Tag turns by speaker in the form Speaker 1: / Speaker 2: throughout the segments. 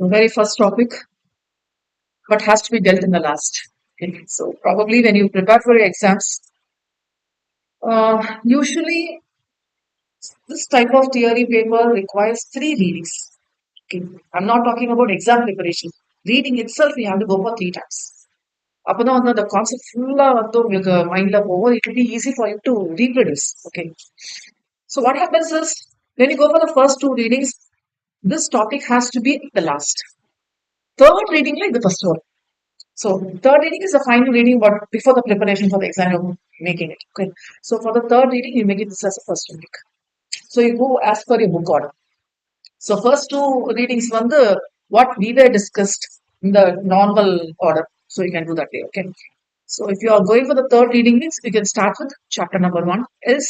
Speaker 1: the very first topic, but has to be dealt in the last. Okay. So probably when you prepare for your exams, usually this type of theory paper requires three readings. Okay. I'm not talking about exam preparation. Reading itself, we have to go for three times. அப்பதான் வந்து அந்த concept ஃபுல்லா வந்து உங்களுக்கு மைண்ட்ல போகும். It will be easy for you to reproduce. Okay. So what happens is when you go for the first two readings, this topic has to be the last. Third reading like the first one. So third reading is the final reading, but before the preparation for the exam, you're making it. Okay. So for the third reading, you make it this as a first reading. So you go as per your book order. So first two readings வந்து what we were discussed in the normal order. So you can do that way. Okay. So if you are going for the third reading means we can start with chapter number 1. Else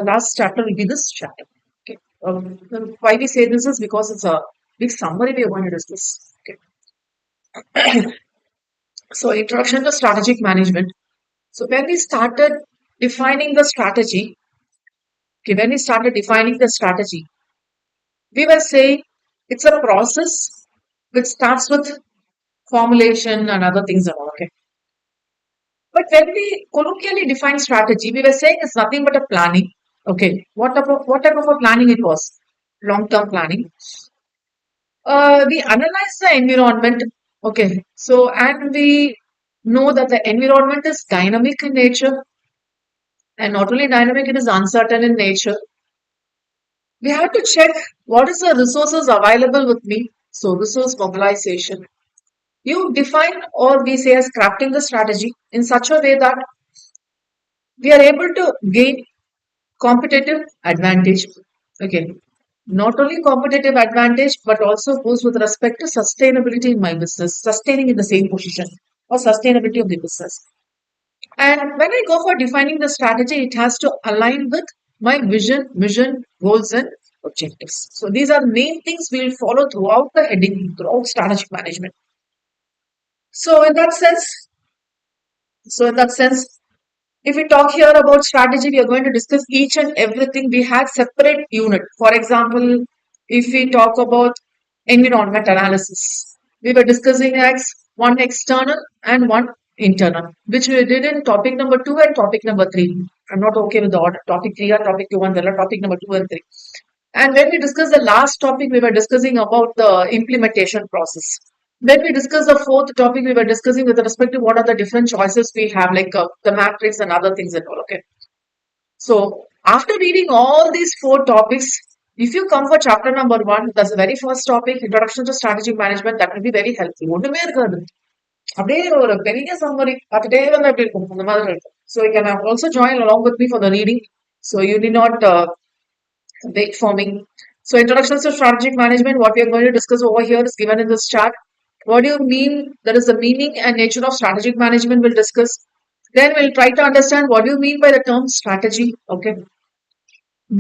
Speaker 1: last chapter will be this chapter. Okay. Why we say this is because it's a big summary we are going to discuss. Okay. So introduction to strategic management. So when we started defining the strategy, we were saying it's a process which starts with formulation and other things and all. Okay. But when we colloquially define strategy, we were saying it's nothing but a planning. Okay. What type of a planning it was? Long-term planning. We analyze the environment. Okay. So, and we know that the environment is dynamic in nature. And not only dynamic, it is uncertain in nature. We have to check what is the resources available with me. So resource mobilization. You define or we say as crafting the strategy in such a way that we are able to gain competitive advantage. Okay. Not only competitive advantage, but also goes with respect to sustainability in my business, sustaining in the same position or sustainability of the business. And when I go for defining the strategy, it has to align with my vision, mission, goals, and objectives. So these are the main things we will follow throughout the heading, throughout strategic management. So in that sense, if we talk here about strategy, we are going to discuss each and everything. We had separate unit. For example, if we talk about environment analysis, we were discussing one external and one internal, which we did in topic number 2 and topic number 3. I'm not okay with the order. Topic 3 or topic 2 and topic number 2 and 3. And when we discussed the last topic, we were discussing about the implementation process. When we discussed the fourth topic, we were discussing with respect to what are the different choices we have, like the matrix and other things and all. Okay. So after reading all these 4 topics, if you come for chapter number 1, that's the very first topic, introduction to strategic management, that will be very helpful. ஒண்ணுமே இருக்காது. அப்படியே ஒரு பெரிய summary பார்த்துட்டே வந்து அப்படி இருக்கும் அந்த மாதிரி இருக்கும். So you can also join along with me for the reading. So you need not wait for me. So introduction to strategic management, what we are going to discuss over here is given in this chart. What do you mean? That is the meaning and nature of strategic management we'll discuss. Then we'll try to understand what do you mean by the term strategy. Okay.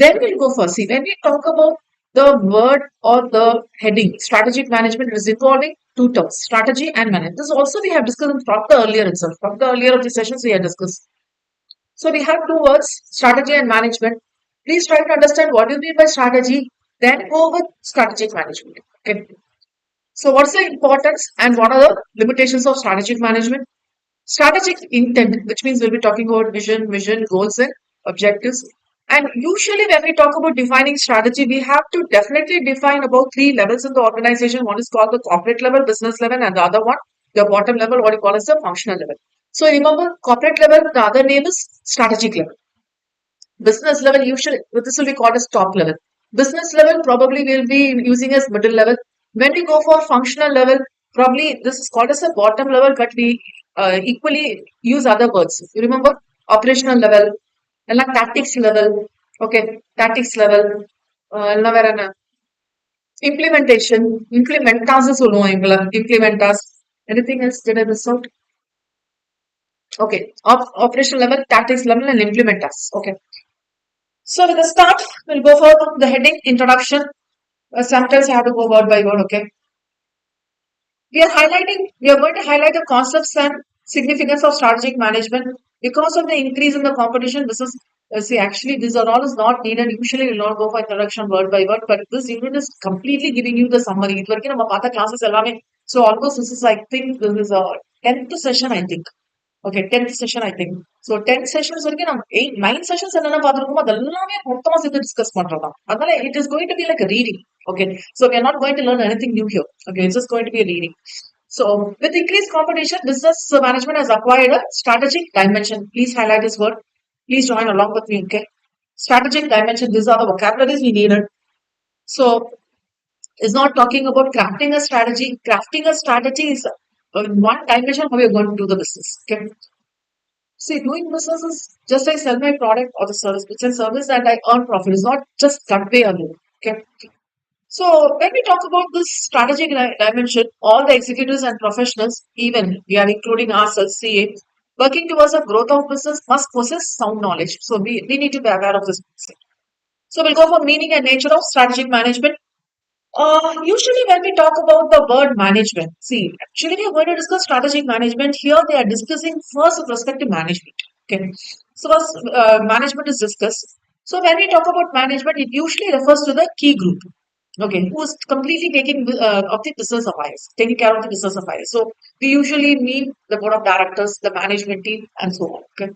Speaker 1: Then we'll go first. See, when we talk about the word or the heading, strategic management is involving 2 terms, strategy and management. This also we have discussed from the earlier itself. From the earlier of the sessions we have discussed. So we have 2 words, strategy and management. Please try to understand what you mean by strategy. Then go with strategic management. Okay. So what's the importance and what are the limitations of strategic management? Strategic intent, which means we'll be talking about vision, mission, goals and objectives. And usually when we talk about defining strategy, we have to definitely define about 3 levels in the organization. One is called the corporate level, business level, and the other one, the bottom level, what you call as the functional level. So remember, corporate level, the other name is strategic level. Business level, usually this will be called as top level. Business level probably we'll be using as middle level. When we go for functional level, probably this is called as a bottom level, but we equally use other words. You remember operational level, tactics level, okay, tactics level, implementation, implementas. Anything else? Did I miss out? Okay, operational level, tactics level, and implementas. Okay. So with the start, we'll go for the heading introduction. Sometimes you have to go word by word, okay? We are going to highlight the concepts and significance of strategic management because of the increase in the competition. This is See, actually, these are all is not needed. Usually, we'll not go for introduction word by word, but this unit is completely giving you the summary. இது வரைக்கும் நம்ம பார்த்த classes எல்லாமே. So almost this is, I think, this is a 10th session, I think. Okay, 10th session, I think. So 10th sessions வரைக்கும் நம்ம 9 sessions என்னென்ன பார்த்திருக்கோமோ அதெல்லாமே மொத்தமா சேர்த்து டிஸ்கஸ் பண்றோம். அதனால it is going to be like a reading. Okay, so we are not going to learn anything new here. Okay, it's just going to be a reading. So with increased competition, business management has acquired a strategic dimension. Please highlight this word. Please join along with me. Okay, strategic dimension. These are the vocabularies we needed. So it's not talking about crafting a strategy. Crafting a strategy is one dimension how you're going to do the business. Okay. See, doing business is just I sell my product or the service. It's a service and I earn profit. It's not just that way alone. Okay. So when we talk about this strategic dimension, all the executives and professionals, even we are including ourselves, CA, working towards a growth of business must possess sound knowledge. So we need to be aware of this. So we'll go for meaning and nature of strategic management. Usually when we talk about the word management, see, actually we are going to discuss strategic management. Here they are discussing first with respect to management. Okay. So first management is discussed. So when we talk about management, it usually refers to the key group. Okay, who is completely taking of the business affairs, taking care of the business affairs. So we usually mean the board of directors, the management team, and so on. Okay.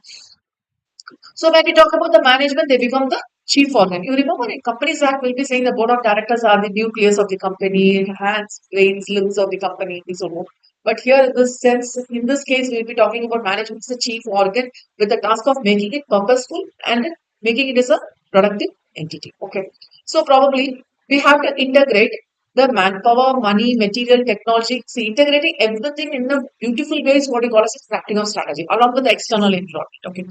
Speaker 1: So when we talk about the management, they become the chief organ. You remember in Companies Act, we'll be saying the board of directors are the nucleus of the company, hands, brains, limbs of the company, and so on. But here, in this sense, in this case, we'll be talking about management as the chief organ with the task of making it purposeful and making it as a productive entity. Okay. So probably we have to integrate the manpower, money, material, technology. See, integrating everything in a beautiful way is what we call as a crafting of strategy, along with the external environment. Okay.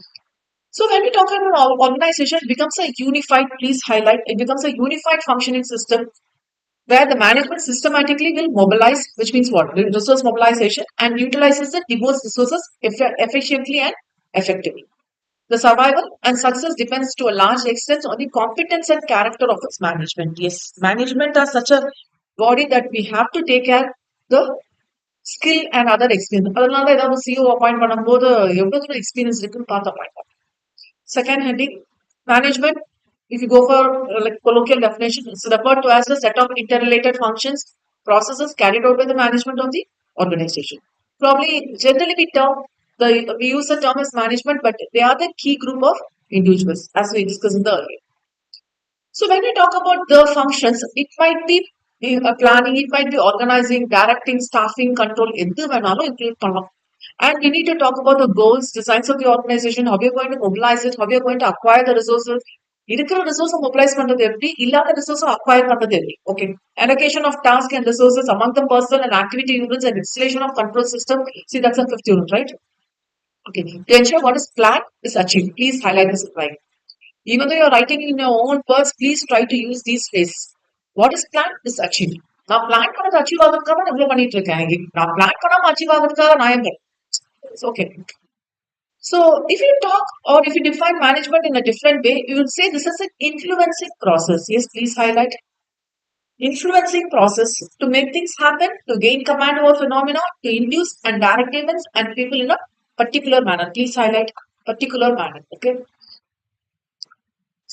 Speaker 1: So when we talk about our organization, it becomes a unified, please highlight, it becomes a unified functioning system where the management systematically will mobilize, which means what? Resource mobilization and utilizes the diverse resources efficiently and effectively. The survival and success depends to a large extent on the competence and character of its management. Yes, management are such a body that we have to take care the skill and other experience. அதனால ஏதாவது CEO appoint பண்ணும்போது எவ்வளவு தூரம் experience இருக்குன்னு பார்த்து appoint பண்ணணும். Second heading, management. If you go for like colloquial definition, it's referred to as a set of interrelated functions, processes carried out by the management of the organization. Probably generally we use the term as management, but they are the key group of individuals as we discussed in the earlier. So when we talk about the functions, it might be planning, it might be organizing, directing, staffing, control, எது வேணாலும் include பண்ணலாம். And we need to talk about the goals, designs of the organization, how you're going to mobilize it, how you're going to acquire the resources. இருக்கிற resource mobilize பண்றது எப்படி, இல்லாத resource acquire பண்றது எப்படி. Okay. Allocation of tasks and resources among the personal and activity units and installation of control system. See, that's the fifth unit, right? Okay. To ensure what is planned is achieved. Please highlight this line. Even though you're writing in your own words, please try to use these phrases. What is planned is achieved. நான் plan பண்ணது achieve ஆகிறதுக்காக நான் இவ்வளவு பண்ணிட்டு இருக்கேன். நான் plan பண்ணாம achieve ஆகிறதுக்காக நான் எங்க? It's okay. So if you talk or if you define management in a different way, you will say this is an influencing process. Yes, please highlight. Influencing process to make things happen, to gain command over phenomena, to induce and direct events and people in a particular manner. Please highlight particular manner. Okay.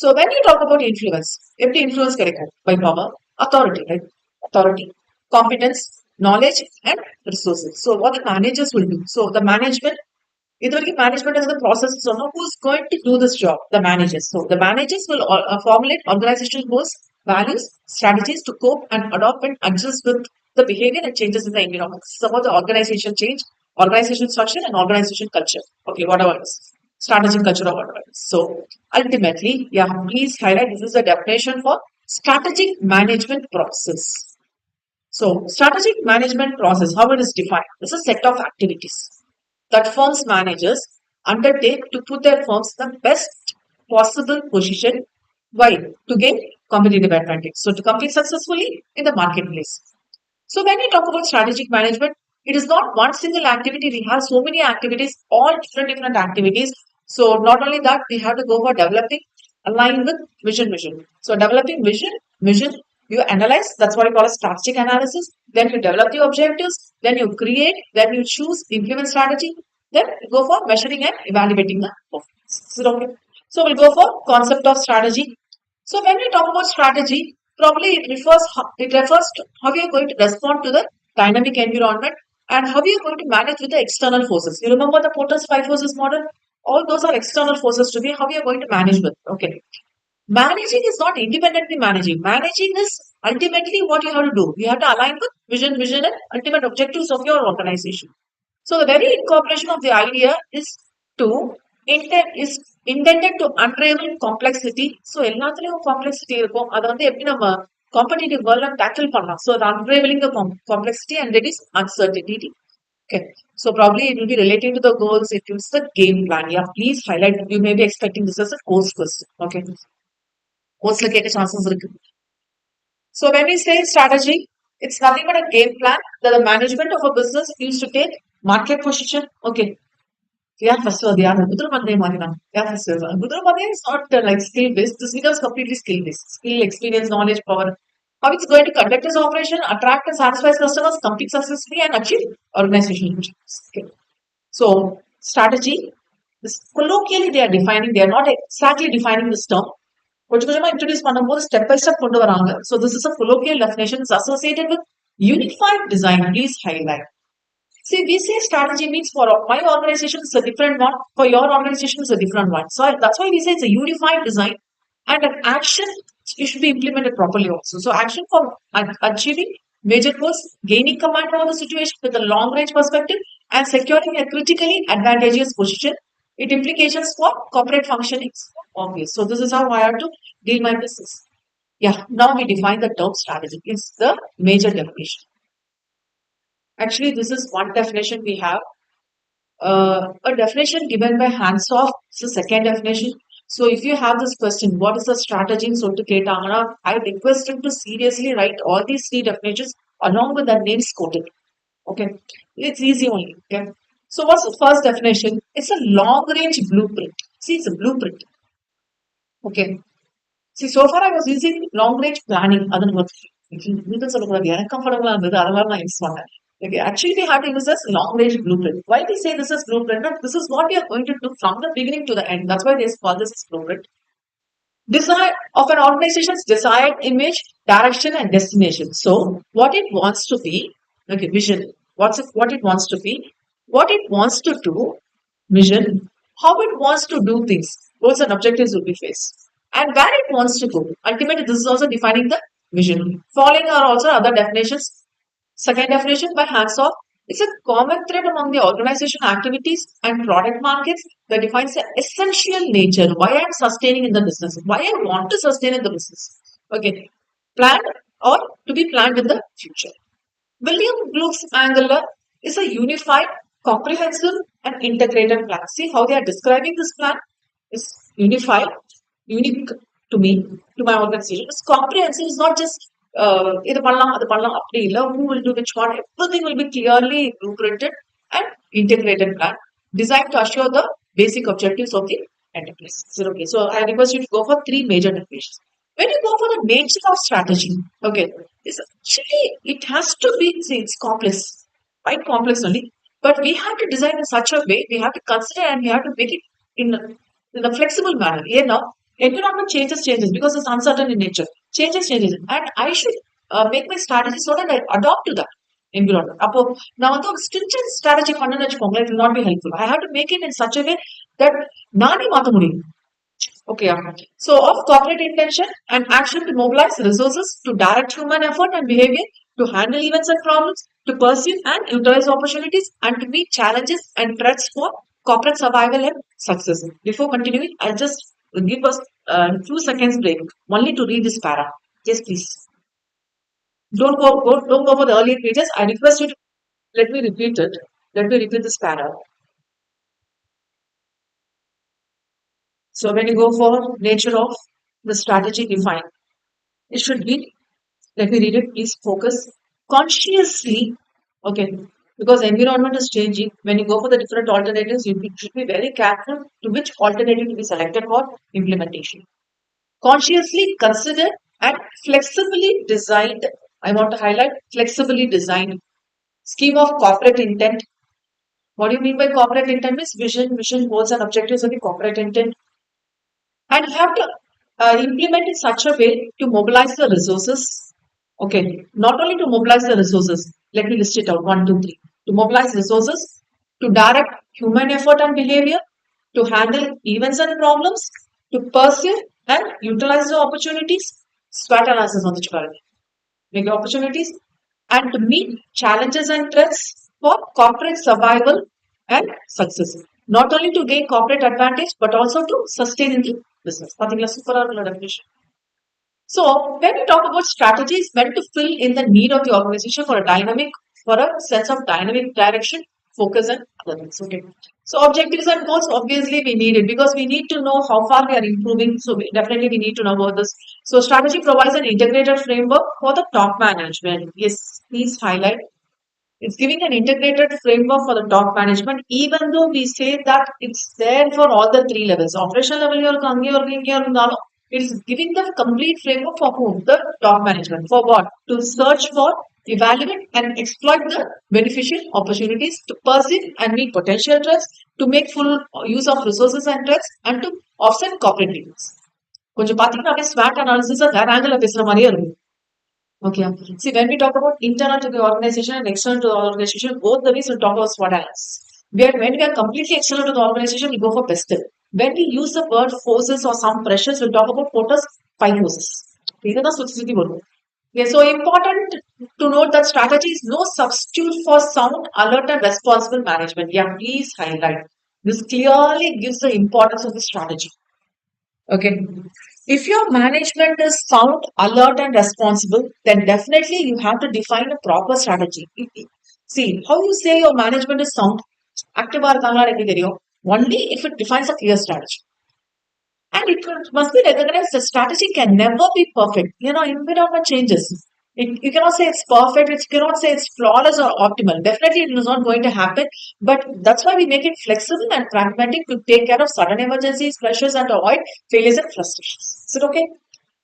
Speaker 1: So when you talk about influence, எப்படி influence கிடைக்கும்? By power, authority, right? Authority, competence, knowledge, and resources. So what the managers will do. So the management, இது வரைக்கும் management is the process சொன்னோம். Who is going to do this job? The managers. So the managers will formulate organizational goals, values, strategies to cope and adopt and adjust with the behavior and changes in the environment. Some of the organization change, organization structure, and organization culture. Okay, whatever it is. Strategic culture or whatever it is. So ultimately, yeah, please highlight this is the definition for strategic management process. So strategic management process, how it is defined? It's a set of activities that firms managers undertake to put their firms in the best possible position. Why? To gain competitive advantage. So to compete successfully in the marketplace. So when we talk about strategic management, it is not one single activity. We have so many activities, all different activities. So not only that, we have to go for developing, align with vision. So developing vision, you analyze, that's what we call a strategic analysis. Then you develop the objectives, then you create, then you choose, implement strategy, then you go for measuring and evaluating the performance. Is it okay? So we'll go for concept of strategy. So when we talk about strategy, probably it refers to how you are going to respond to the dynamic environment and how you are going to manage with the external forces. You remember the Porter's five forces model? All those are external forces to be how you are going to manage with. Okay. Managing is not independently managing. Managing is ultimately what you have to do. You have to align with vision, and ultimate objectives of your organization. So the very incorporation of the idea to is intended to unravel complexity. So எல்லாத்துலயும் complexity இருக்கும். அதை வந்து எப்படி நம்ம competitive world tackle பண்ணலாம். So the unraveling the complexity and reduce uncertainty. Okay. So probably it will be relating to the goals. It is the game plan. Yeah, please highlight. You may be expecting this as a course question. Okay. Course கேட்க chances இருக்கு. So when we say strategy, it's nothing but a game plan that the management of a business needs to take market position. Okay. Yeah, first of all, yeah, Gudru Mandey Marina. Yeah, first of all, Gudru Mandey is not like skill based. This becomes completely skill based. Skill, experience, knowledge, power. How it's going to conduct its operation, attract and satisfy customers, compete successfully, and achieve organizational objectives. Okay. So, strategy, this colloquially they are defining, they are not exactly defining this term. கொஞ்சம் கொஞ்சமா introduce பண்ணும்போது step by step கொண்டு வராங்க. So this is a colloquial definition is associated with unified design. Please highlight. See, we say strategy means for my organization is a different one, for your organization is a different one. So that's why we say it's a unified design and an action it should be implemented properly also. So action for achieving major goals, gaining command over the situation with a long range perspective and securing a critically advantageous position. It implications for corporate functioning is obvious. So this is how I have to deal my business. Yeah, now we define the term strategy. It's the major definition. Actually, this is one definition we have. A definition given by Hansoff is the second definition. So if you have this question, what is the strategy in Sotu Ketangana? I request him to seriously write all these three definitions along with the names quoted. Okay. It's easy only. Okay. So what's the first definition? It's a long range blueprint. See, it's a blueprint. Okay. See, so far I was using long range planning. அதன் நீங்க சொல்லக்கூடாது எனக்கு கம்ஃபர்டபுளா இருந்தது அதெல்லாம் நான் use பண்ணேன். Okay, actually we have to use this long range blueprint. Why we say this is blueprint? This is what we are going to do from the beginning to the end. That's why they call this as blueprint. Desire of an organization's desired image, direction, and destination. So, what it wants to be, okay, vision. What it wants to be, what it wants to do, vision, how it wants to do things, goals and objectives will be faced, and where it wants to go. Ultimately, this is also defining the vision. Following are also other definitions. Second definition by Hansoff, it's a common thread among the organization activities and product markets that defines the essential nature, why I'm sustaining in the business, why I want to sustain in the business. Okay, planned or to be planned in the future. William Bloom's Angler is a unified, comprehensive, and integrated plan. See how they are describing this plan? It's unified, unique to me, to my organization. It's comprehensive, it's not just இது பண்ணலாம் அது பண்ணலாம் அப்படி இல்லை who will do which one everything will be clearly blueprinted and integrated plan designed to assure the basic objectives of the enterprise. So, okay, so I request you to go for three major definitions. When you go for the nature of strategy, okay, it's actually it has to be, see, it's complex, quite complex only, but we have to design in such a way, we have to consider and we have to make it in a flexible manner. Yeah, now environment changes because it's uncertain in nature. Changes, and I should make my strategy so that I adopt to that environment. அப்போ நான் வந்து ஒரு stringent strategy பண்ணேன்னு வச்சுக்கோங்களேன், it will not be helpful. I have to make it in such a way that நானே மாத்த முடியும். Okay. So of corporate intention and action to mobilize resources to direct human effort and behavior to handle events and problems, to pursue and utilize opportunities and to meet challenges and threats for corporate survival and success. Before continuing, I'll just give us a few seconds break only to read this para. Yes, please. Don't go for the earlier pages. I request you to let me repeat it. Let me repeat this para. So when you go for nature of the strategy defined, it should be, let me read it, please focus consciously, okay, because environment is changing. When you go for the different alternatives, you should be very careful to which alternative to be selected for implementation. Consciously consider and flexibly designed, I want to highlight flexibly designed scheme of corporate intent. What do you mean by corporate intent? Is vision, goals, and objectives of the corporate intent. And you have to implement in such a way to mobilize the resources. Okay, not only to mobilize the resources, let me list it out one, two, three. To mobilize resources, to direct human effort and behavior, to handle events and problems, to pursue and utilize the opportunities. SWOT analysis on the chart. Make opportunities and to meet challenges and threats for corporate survival and success. Not only to gain corporate advantage, but also to sustain in the business. Nothing less super definition. So when we talk about strategies meant to fill in the need of the organization for a sense of dynamic direction, focus and other things. Okay. So objectives and goals, obviously we need it because we need to know how far we are improving. So definitely we need to know about this. So strategy provides an integrated framework for the top management. Yes, please highlight. It's giving an integrated framework for the top management, even though we say that it's there for all the three levels. Operational level, it's giving the complete framework for whom? The top management. For what? To search for, evaluate, and exploit the beneficial opportunities to perceive and meet potential threats, to make full use of resources and threats, and to offset corporate needs. கொஞ்சம் பாத்தீங்கன்னா அப்படியே SWOT analysis வேற angle பேசுற மாதிரியே இருக்கும். Okay. See, when we talk about internal to the organization and external to the organization, both the ways we talk about SWOT analysis. When we are completely external to the organization, we go for PESTEL. When we use the word forces or some pressures, we'll talk about quotas, five forces. These are the specific word. Yeah, so important to note that strategy is no substitute for sound, alert, and responsible management. Yeah, please highlight. This clearly gives the importance of the strategy. Okay. If your management is sound, alert, and responsible, then definitely you have to define a proper strategy. See, how you say your management is sound, active only if it defines a clear strategy. And must be recognized the strategy can never be perfect. Environment changes. You cannot say it's perfect, you cannot say it's flawless or optimal. Definitely it is not going to happen. But that's why we make it flexible and pragmatic to take care of sudden emergencies, pressures, and avoid failures and frustrations. Is it okay?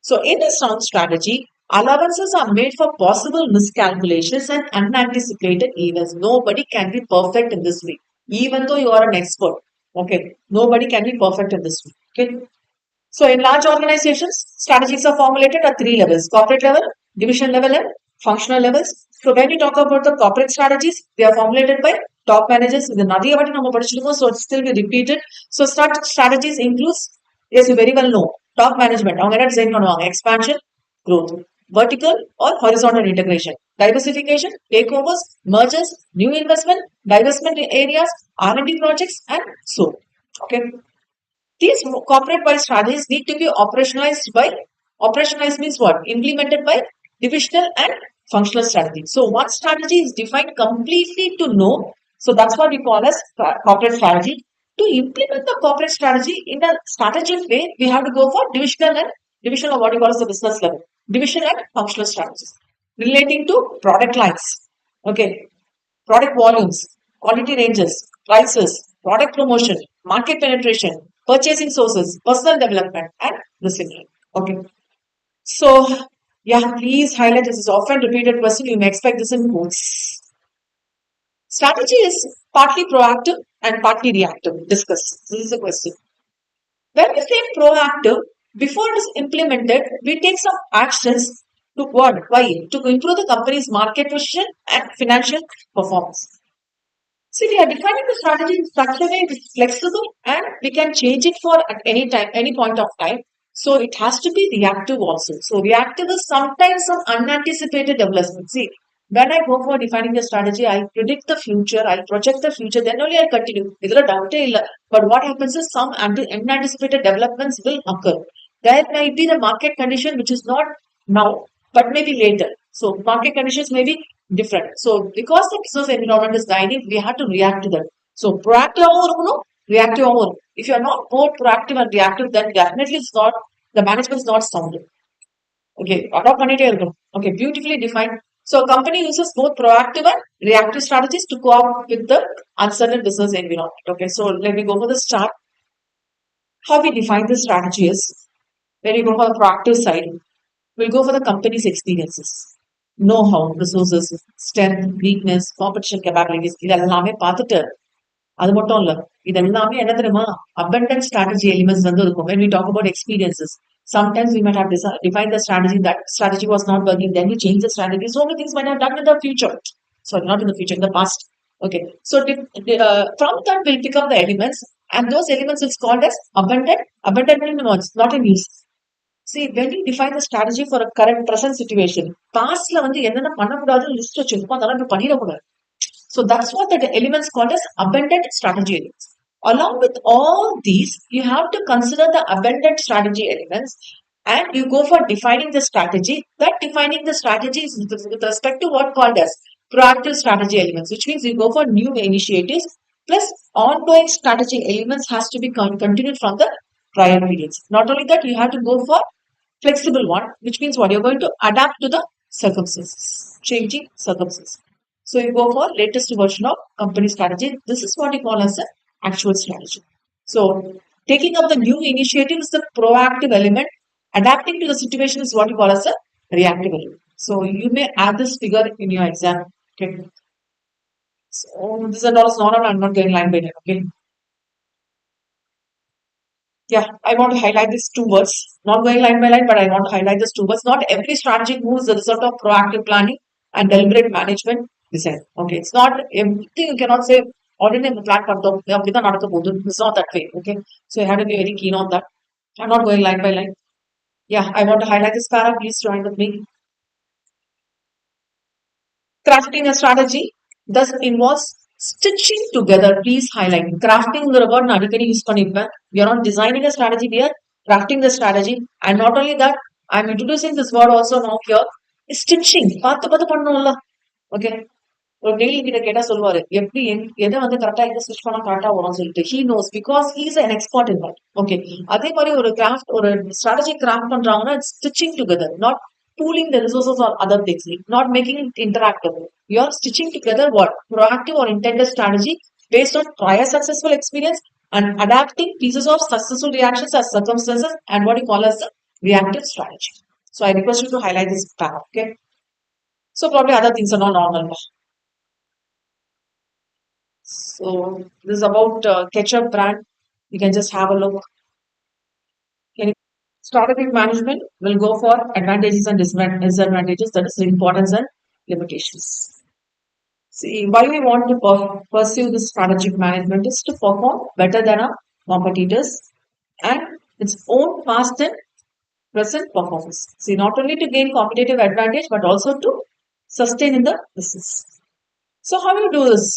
Speaker 1: So in a sound strategy, allowances are made for possible miscalculations and unanticipated events. Nobody can be perfect in this way, even though you are an expert. Okay, nobody can be perfect in this way. Okay. So in large organizations, strategies are formulated at three levels: corporate level, division level, and functional levels. So when we talk about the corporate strategies, they are formulated by top managers. So it's still be repeated. So such strategies includes, as you very well know, top management. Expansion, growth, vertical or horizontal integration, diversification, takeovers, mergers, new investment, divestment areas, R&D projects, and so. Okay. These corporate-wide strategies need to be operationalized means what? Implemented by divisional and functional strategy. So one strategy is defined completely to know. So that's what we call as corporate strategy. To implement the corporate strategy in a strategic way, we have to go for divisional or what we call as the business level. Division and functional strategies relating to product lines. Okay, product volumes, quality ranges, prices, product promotion, market penetration, purchasing sources, personal development, and receiving. Okay. So, yeah, please highlight this is often repeated question. You may expect this in quotes. Strategy is partly proactive and partly reactive. Discuss. This is a question. When we say proactive, before it is implemented, we take some actions to what? Why? To improve the company's market position and financial performance. See, we are defining the strategy in such a way it is flexible and we can change it for at any time, any point of time. So it has to be reactive also. So reactive is sometimes some unanticipated development. See, when I go for defining the strategy, I predict the future, I project the future, then only I continue. Idhula doubt illa. But what happens is some unanticipated developments will occur. There might be the market condition which is not now, but maybe later. So market conditions may be different. So because the business environment is dynamic, we have to react to that. So proactive or reactive or if you are not both proactive and reactive, then definitely it's not the management is not sound. Okay, adopt பண்ணிட்டே இருக்கும். Okay, beautifully defined. So a company uses both proactive and reactive strategies to cope with the uncertain business environment. Okay, so let me go for the start. How we define the strategy is when we go for the proactive side, we'll go for the company's experiences, know-how, resources, strength, weakness, competition capabilities. இதெல்லாமே பார்த்துட்டு அது மட்டும் இல்ல. இது எல்லாமே என்ன தெரியுமா? Abundant strategy elements வந்து இருக்கும். When we talk about experiences, sometimes we might have defined the strategy, that strategy was not working, then we change the strategy. So many things might have done in the future. Sorry, not in the future, in the past. Okay. So from that we'll pick up the elements, and those elements is called as abundant. Abundant means what? Not in use. See, when we define the strategy for a current present situation, pastல வந்து என்னென்ன பண்ணக்கூடாதுன்னு list வச்சிருப்போம், அதெல்லாம் இப்ப பண்ணிடக்கூடாது. So that's what the elements called as abundant strategy elements. Along with all these, you have to consider the abundant strategy elements, and you go for defining the strategy. That defining the strategy is with respect to what called as proactive strategy elements, which means you go for new initiatives plus ongoing strategy elements has to be continued from the prior periods. Not only that, you have to go for flexible one, which means what you're going to adapt to the circumstances, changing circumstances. So you go for latest version of company strategy. This is what you call as an actual strategy. So taking up the new initiative is the proactive element. Adapting to the situation is what you call as a reactive element. So you may add this figure in your exam. Okay. So this is not I'm not going line by line. Okay. Yeah, I want to highlight these two words. Not going line by line, but I want to highlight these two words. Not every strategic move is the result of proactive planning and deliberate management design. Okay, it's not everything you cannot say already in the plan it's not that way. Okay, so you have to be very keen on that. I'm not going line by line. Yeah, I want to highlight this para. Please join with me. Crafting a strategy thus involves stitching together. Please highlight. Crafting the word நான் அடிக்கடி use பண்ணிருப்பேன். We are not designing a strategy, we are crafting the strategy. And not only that, I'm introducing this word also now here. Stitching. பார்த்து பார்த்து பண்ணணும்ல. Okay. ஒரு daily கிட்ட கேட்டா சொல்லுவாரு எப்படி எதை வந்து கரெக்டா எங்க ஸ்டிச் பண்ணா கரெக்டா வரும்னு சொல்லிட்டு he knows because he is an expert in that. Okay அதே மாதிரி ஒரு கிராஃப்ட் ஒரு ஸ்ட்ராட்டஜி கிராஃப்ட் பண்றாங்கன்னா stitching together not pooling the resources or other things, not making it interactive. You are stitching together what proactive or intended strategy based on prior successful experience and adapting pieces of successful reactions as circumstances and what you call as the reactive strategy. So I request you to highlight this part. Okay. So probably other things are not normal. So this is about ketchup brand. You can just have a look. Strategic management will go for advantages and disadvantages, that is importance and limitations. See, why we want to pursue this strategic management is to perform better than our competitors and its own past and present performance. See, not only to gain competitive advantage, but also to sustain in the business. So how do you do this?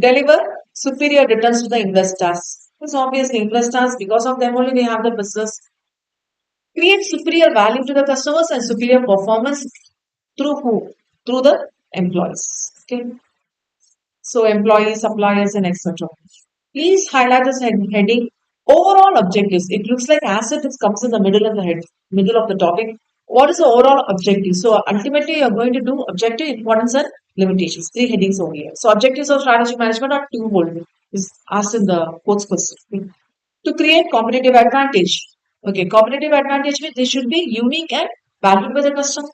Speaker 1: Deliver superior returns to the investors. Because obviously investors, because of them only we have the business. Create superior value to the customers and superior performance through who? Through the employees. Okay. So employees, suppliers, and etc. Please highlight this heading. Overall objectives. It looks like as if it comes in the middle of the head, middle of the topic. What is the overall objective? So ultimately, you're going to do objective, importance, and limitations. 3 headings over here. So objectives of strategic management are twofold. Is asked in the quotes question. To create competitive advantage. Okay, competitive advantage means they should be unique and valued by the customer,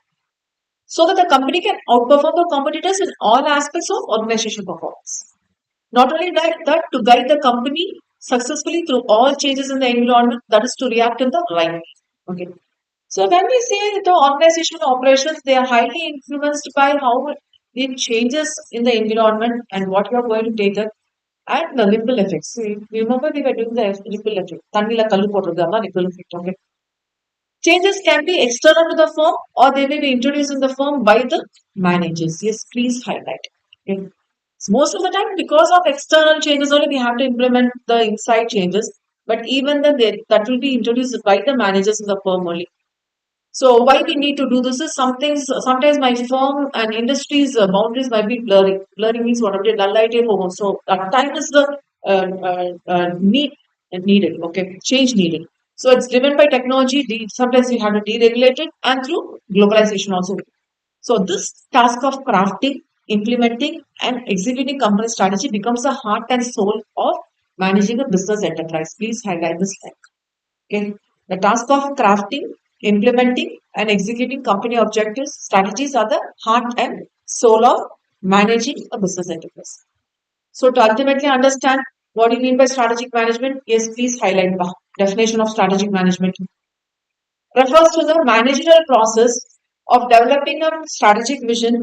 Speaker 1: so that the company can outperform the competitors in all aspects of organizational performance. Not only that to guide the company successfully through all changes in the environment, that is to react in the right way. Okay. So when we say the organizational operations, they are highly influenced by how it changes in the environment and what you are going to take it. And the ripple effects. See, remember we were doing the ripple effect. Tannila kallu potrudama ripple effect. Okay. Changes can be external to the firm or they may be introduced in the firm by the managers. Yes, please highlight. Okay. So most of the time, because of external changes only, we have to implement the inside changes. But even then, that will be introduced by the managers in the firm only. So why we need to do this is sometimes my firm and industry's boundaries might be blurring. Blurring means what update dull light home. So at time is the needed. Okay, change needed. So it's driven by technology. Sometimes we have to deregulate it and through globalization also. So this task of crafting, implementing, and executing company strategy becomes the heart and soul of managing a business enterprise. Please highlight this slide. Okay. The task of crafting, implementing, and executing company objectives, strategies are the heart and soul of managing a business enterprise. So to ultimately understand what do you mean by strategic management, yes, please highlight the definition of strategic management. Refers to the managerial process of developing a strategic vision,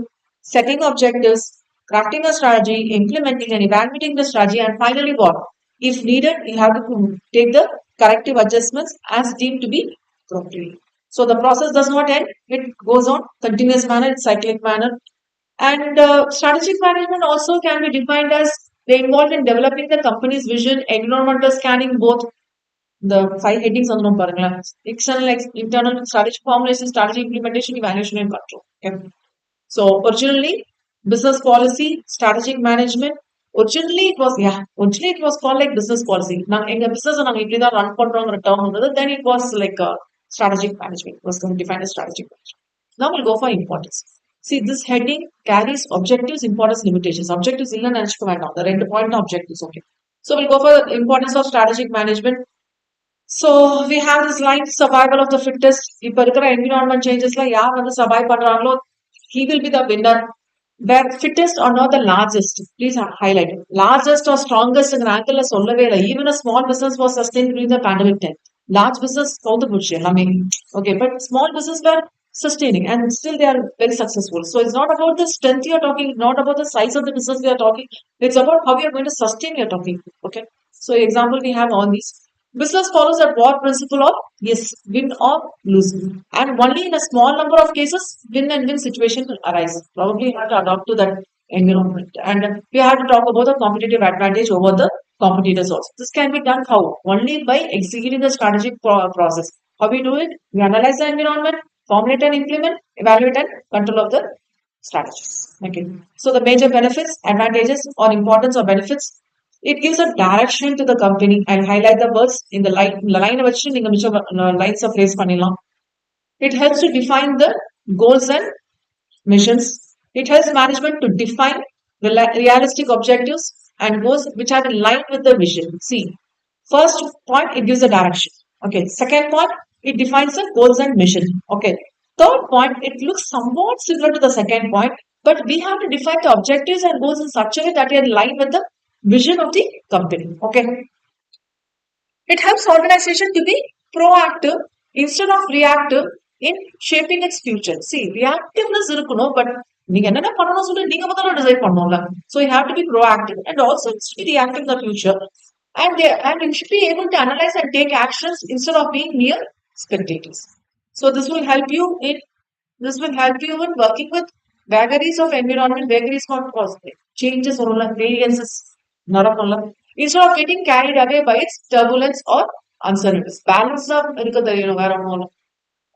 Speaker 1: setting objectives, crafting a strategy, implementing and evaluating the strategy, and finally what? If needed, you have to take the corrective adjustments as deemed to be appropriate. So the process does not end, it goes on continuous manner, cyclic manner. And strategic management also can be defined as they involved in developing the company's vision, environmental scanning, both the five headings on the external, internal strategy formulation, strategy implementation, evaluation, and control. Okay. So originally, business policy, strategic management. Originally it was called like business policy. Now in the business run term, then it was like a strategic management. It was going to define a strategic management. Now we'll go for importance. See, this heading carries objectives, importance, limitations. Objectives in and the end point objectives. Okay. So we'll go for the importance of strategic management. So we have this line survival of the fittest. If particular environment changes like yeah, when the survive padranglo, he will be the winner. Where fittest or not the largest, please highlight it. Largest or strongest in angle is even a small business was sustained during the pandemic time. Large business I mean, okay, but small business were sustaining and still they are very successful. So it's not about the strength you're talking, not about the size of the business we are talking. It's about how you're going to sustain you're talking. Okay. So example we have all these. Business follows a broad principle of yes, win or lose. And only in a small number of cases, win and win situation will arise. Probably you have to adopt to that environment. And we have to talk about the competitive advantage over the competitors also. This can be done how? Only by executing the strategic process. How we do it? We analyze the environment, formulate and implement, evaluate and control of the strategies. Okay. So the major benefits, advantages or importance or benefits it gives a direction to the company and highlight the words in the line வச்சு நீங்க மிச்சம் lines of phrase பண்ணிடலாம். It helps to define the goals and missions. It helps management to define realistic objectives and goals which are in line with the vision. See, first point, it gives a direction. Okay. Second point, it defines the goals and mission. Okay. Third point, it looks somewhat similar to the second point, but we have to define the objectives and goals in such a way that they are in line with the vision of the company. Okay. It helps organization to be proactive instead of reactive in shaping its future. See, reactiveness இருக்கணும், but நீங்க என்னென்ன பண்ணணும் சொல்லி நீங்க முதல்ல decide பண்ணணும்ல. So you have to be proactive and also be reactive in the future. And you should be able to analyze and take actions instead of being mere spectators. So this will help you in working with vagaries of environment, vagaries not positive. Changes or variances. Instead of getting carried away by its turbulence or uncertainties. Balance up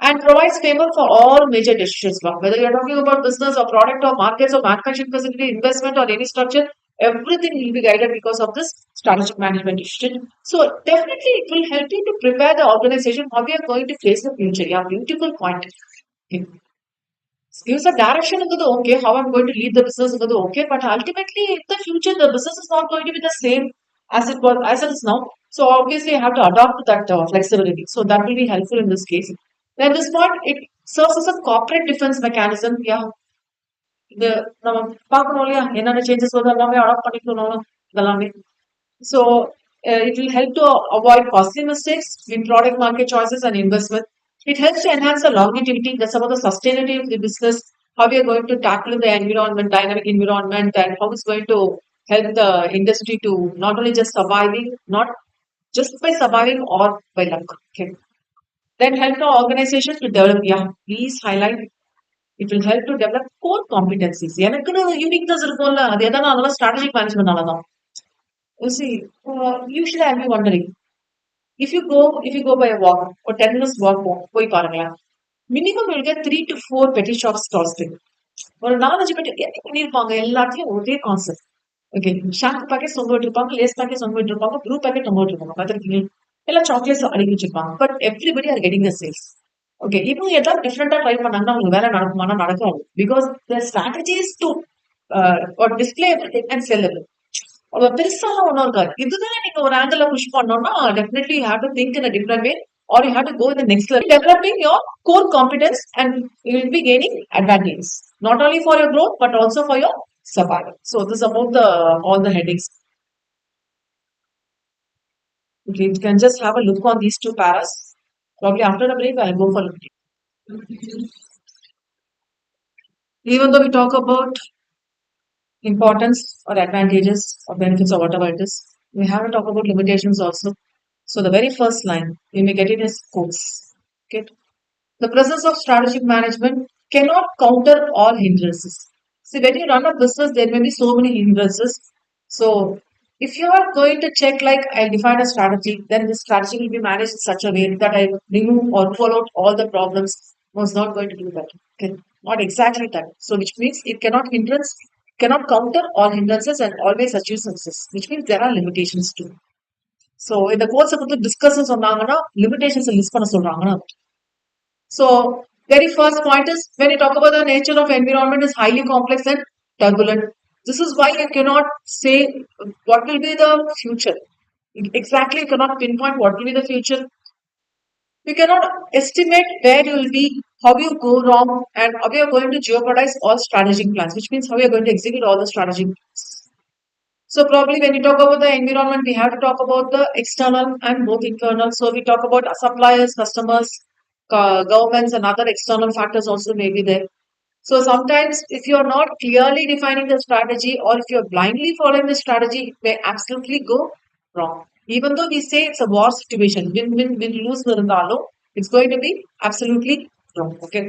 Speaker 1: and provides framework for all major decisions. Whether you're talking about business or product or markets or manufacturing facility, investment or any structure, everything will be guided because of this strategic management decision. So definitely it will help you to prepare the organization how we are going to face the future. Yeah, beautiful point. Okay. Gives a direction into the okay, how I'm going to lead the business into the okay, but ultimately in the future the business is not going to be the same as it was as it is now. So obviously I have to adopt that flexibility. So that will be helpful in this case. Then this part it serves as a corporate defense mechanism. Yeah, the என்னென்ன changes வருது எல்லாமே adapt பண்ணிக்கணும் இதெல்லாமே. So it will help to avoid costly mistakes in product market choices and investment. It helps to enhance the longevity, that's about the sustainability of the business, how we are going to tackle the environment, dynamic environment, and how it's going to help the industry to not only just surviving, not just by surviving or by luck. Okay. Then help the organization to develop. Yeah, please highlight. It will help to develop core competencies. எனக்குன்னு uniqueness இருக்கும்ல அது எதனா அதெல்லாம் strategic management தான். You see, usually I'll be wondering if you go by a walk or 10 minutes walk போய் பாருங்களேன் minimum you'll get 3 to 4 petty shop stalls ஒரு 4-5 பெட்டி என்ன பண்ணிருப்பாங்க எல்லாத்தையும் ஒரே கான்செப்ட் ஓகே ஷாம்பு பாக்கெட் தொங்க விட்டுருப்பாங்க லேஸ் பாக்கெட் தொங்க விட்டுருப்பாங்க ப்ளூ பாக்கெட் தொங்க விட்டுருப்பாங்க பார்த்துருக்கீங்க எல்லாம் சாக்லேட்ஸ் அடுக்கி வச்சிருப்பாங்க but everybody are getting the sales okay இவங்க ஏதாவது டிஃப்ரெண்டா ட்ரை பண்ணாங்கன்னா உங்களுக்கு வேலை நடக்குமானா நடக்காது because the strategies to display everything and sell பெருசாலாம் ஒன்றும் இருக்காது இதுதான் நீங்க ஒரு ஆங்கிள் புஷ் பண்ணோம்னா definitely you have to think in a different way or you have to go in the next level developing your core competence and you will be gaining advantages not only for your growth but also for your survival. So this is about the all the headings. Okay, you can just have a look on these two paras. Probably after the break, I'll go for looking. Even though we talk about importance or advantages or benefits or whatever it is, we have to talk about limitations also. So the very first line, you may get it as quotes. Okay. The presence of strategic management cannot counter all hindrances. See, when you run a business, there may be so many hindrances. So, if you are going to check, like I define a strategy, then the strategy will be managed in such a way that I remove or pull out all the problems. Was not going to do that. Okay, not exactly that. So, which means it cannot counter all hindrances and always achieve success. Which means there are limitations too. So, in the course of the discussions சொன்னாங்கன்னா limitations list பண்ண சொல்றாங்கன்னா so, very first point is when you talk about the nature of environment is highly complex and turbulent. This is why you cannot say what will be the future. Exactly, you cannot pinpoint what will be the future. You cannot estimate where you will be, how you go wrong, and how you are going to jeopardize all strategic plans, which means how you are going to execute all the strategic plans. So probably when you talk about the environment, we have to talk about the external and both internal. So we talk about suppliers, customers, governments, and other external factors also may be there. So sometimes if you are not clearly defining the strategy or if you're blindly following the strategy, it may absolutely go wrong. Even though we say it's a war situation, win lose இருந்தாலும், it's going to be absolutely wrong. Okay.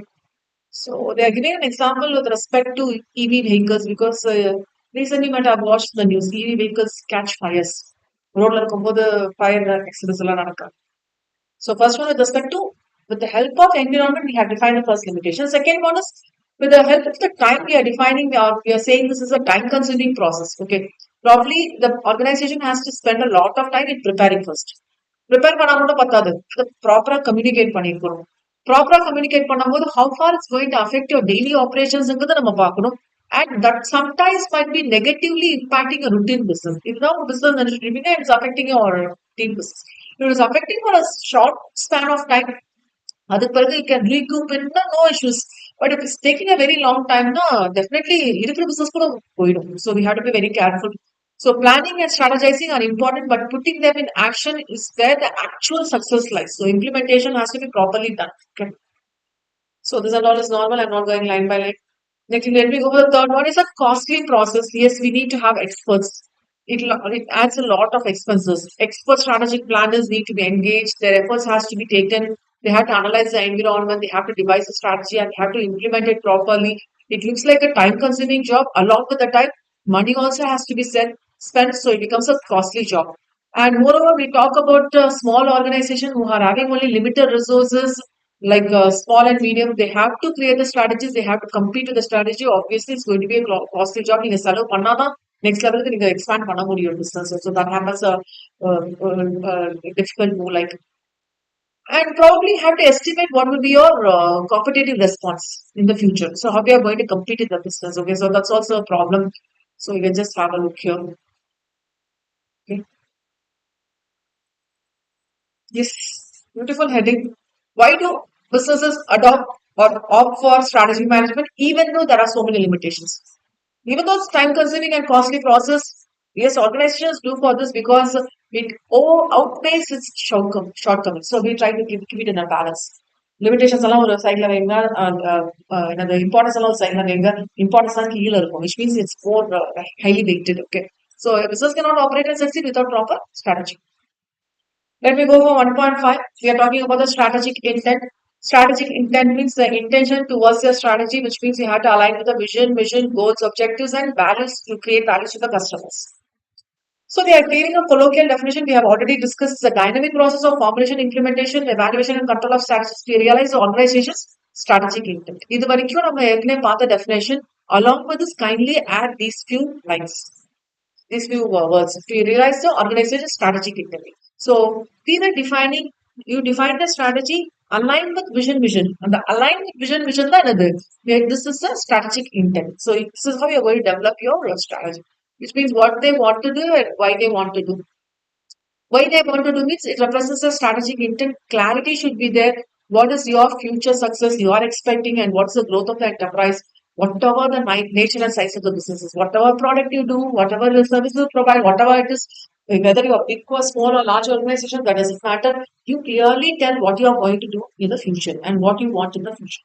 Speaker 1: So they are giving an example with respect to EV vehicles because recently you might have watched the news. EV vehicles catch fires. ரோட்ல இருக்கும்போது fire accidents எல்லாம் நடக்கும். So first one with respect to with the help of environment we have defined the first limitation. Second one is with the help of the time we are defining we are saying this is a time consuming process. Okay. Probably the organization has to spend a lot of time in preparing first. Prepare பண்ணா மட்டும் பத்தாது ப்ராப்பரா communicate பண்ணிருக்கணும் ப்ராப்பரா communicate பண்ணும்போது how far it's going to affect your daily ஆபரேஷன்ஸ்ங்கிறத நம்ம பார்க்கணும் and that sometimes might be negatively impacting a routine business இதுதான் உங்க பிசினஸ் நினைச்சிட்டு இருப்பீங்க it's affecting your team business it is affecting for a short span of time அதுக்கு பிறகு you can recoup in no issues but it is taking a very long டைம்னா definitely இருக்கிற business கூட போயிடும் so we have to be very careful. So planning and strategizing are important, but putting them in action is where the actual success lies. So implementation has to be properly done. Okay. So this and all is normal. I'm not going line by line. Next, let me go for the third one. It's a costly process. Yes, we need to have experts. It adds a lot of expenses. Expert strategic planners need to be engaged. Their efforts has to be taken. They have to analyze the environment. They have to devise a strategy and have to implement it properly. It looks like a time-consuming job. Along with the time, money also has to be spent, so it becomes a costly job. And moreover, we talk about small organizations who are having only limited resources like small and medium, they have to create the strategies, they have to compete with the strategy. Obviously, it's going to be a costly job. நீங்க செலவு பண்ணாதான் next level நீங்க expand பண்ண முடியும் business. So that happens a difficult move like. And probably have to estimate what will be your competitive response in the future. So how we are going to compete in the business. Okay, so that's also a problem. So you can just have a look here. Okay. Yes, beautiful heading. Why do businesses adopt or opt for strategy management even though there are so many limitations? Even though it's time consuming and costly process, yes, organizations do for this because it outweighs its shortcomings. So we try to keep it in a balance. Limitations எல்லாம் ஒரு சைட்ல வைங்க the importance எல்லாம் ஒரு சைட்ல வைங்க importance தான் கீழே இருக்கும் which means it's more highly weighted. Okay, so a business cannot operate and succeed without proper strategy. Let me go for 1.5. We are talking about the strategic intent. Strategic intent means the intention towards your strategy, which means you have to align with the vision, goals, objectives, and values to create values to the customers. So they are creating a colloquial definition. We have already discussed the dynamic process of formulation, implementation, evaluation, and control of strategies to realize the organization's strategic intent. இது வரைக்கும் நம்ம ஏற்கனவே பார்த்த definition. Along with this, kindly add these few lines. These few words to realize the organization's strategic intent. So, we were defining, you define the strategy aligned with vision, and the aligned with vision, the another. This is the strategic intent. So, this is how you're going to develop your strategy, which means what they want to do and why they want to do. Why they want to do means it represents a strategic intent. Clarity should be there. What is your future success you are expecting, and what's the growth of the enterprise? whatever the nature and size of the business is, whatever product you do, whatever the service you provide, whatever it is, whether you are big or small or large organization, that doesn't matter. You clearly tell what you are going to do in the future and what you want in the future.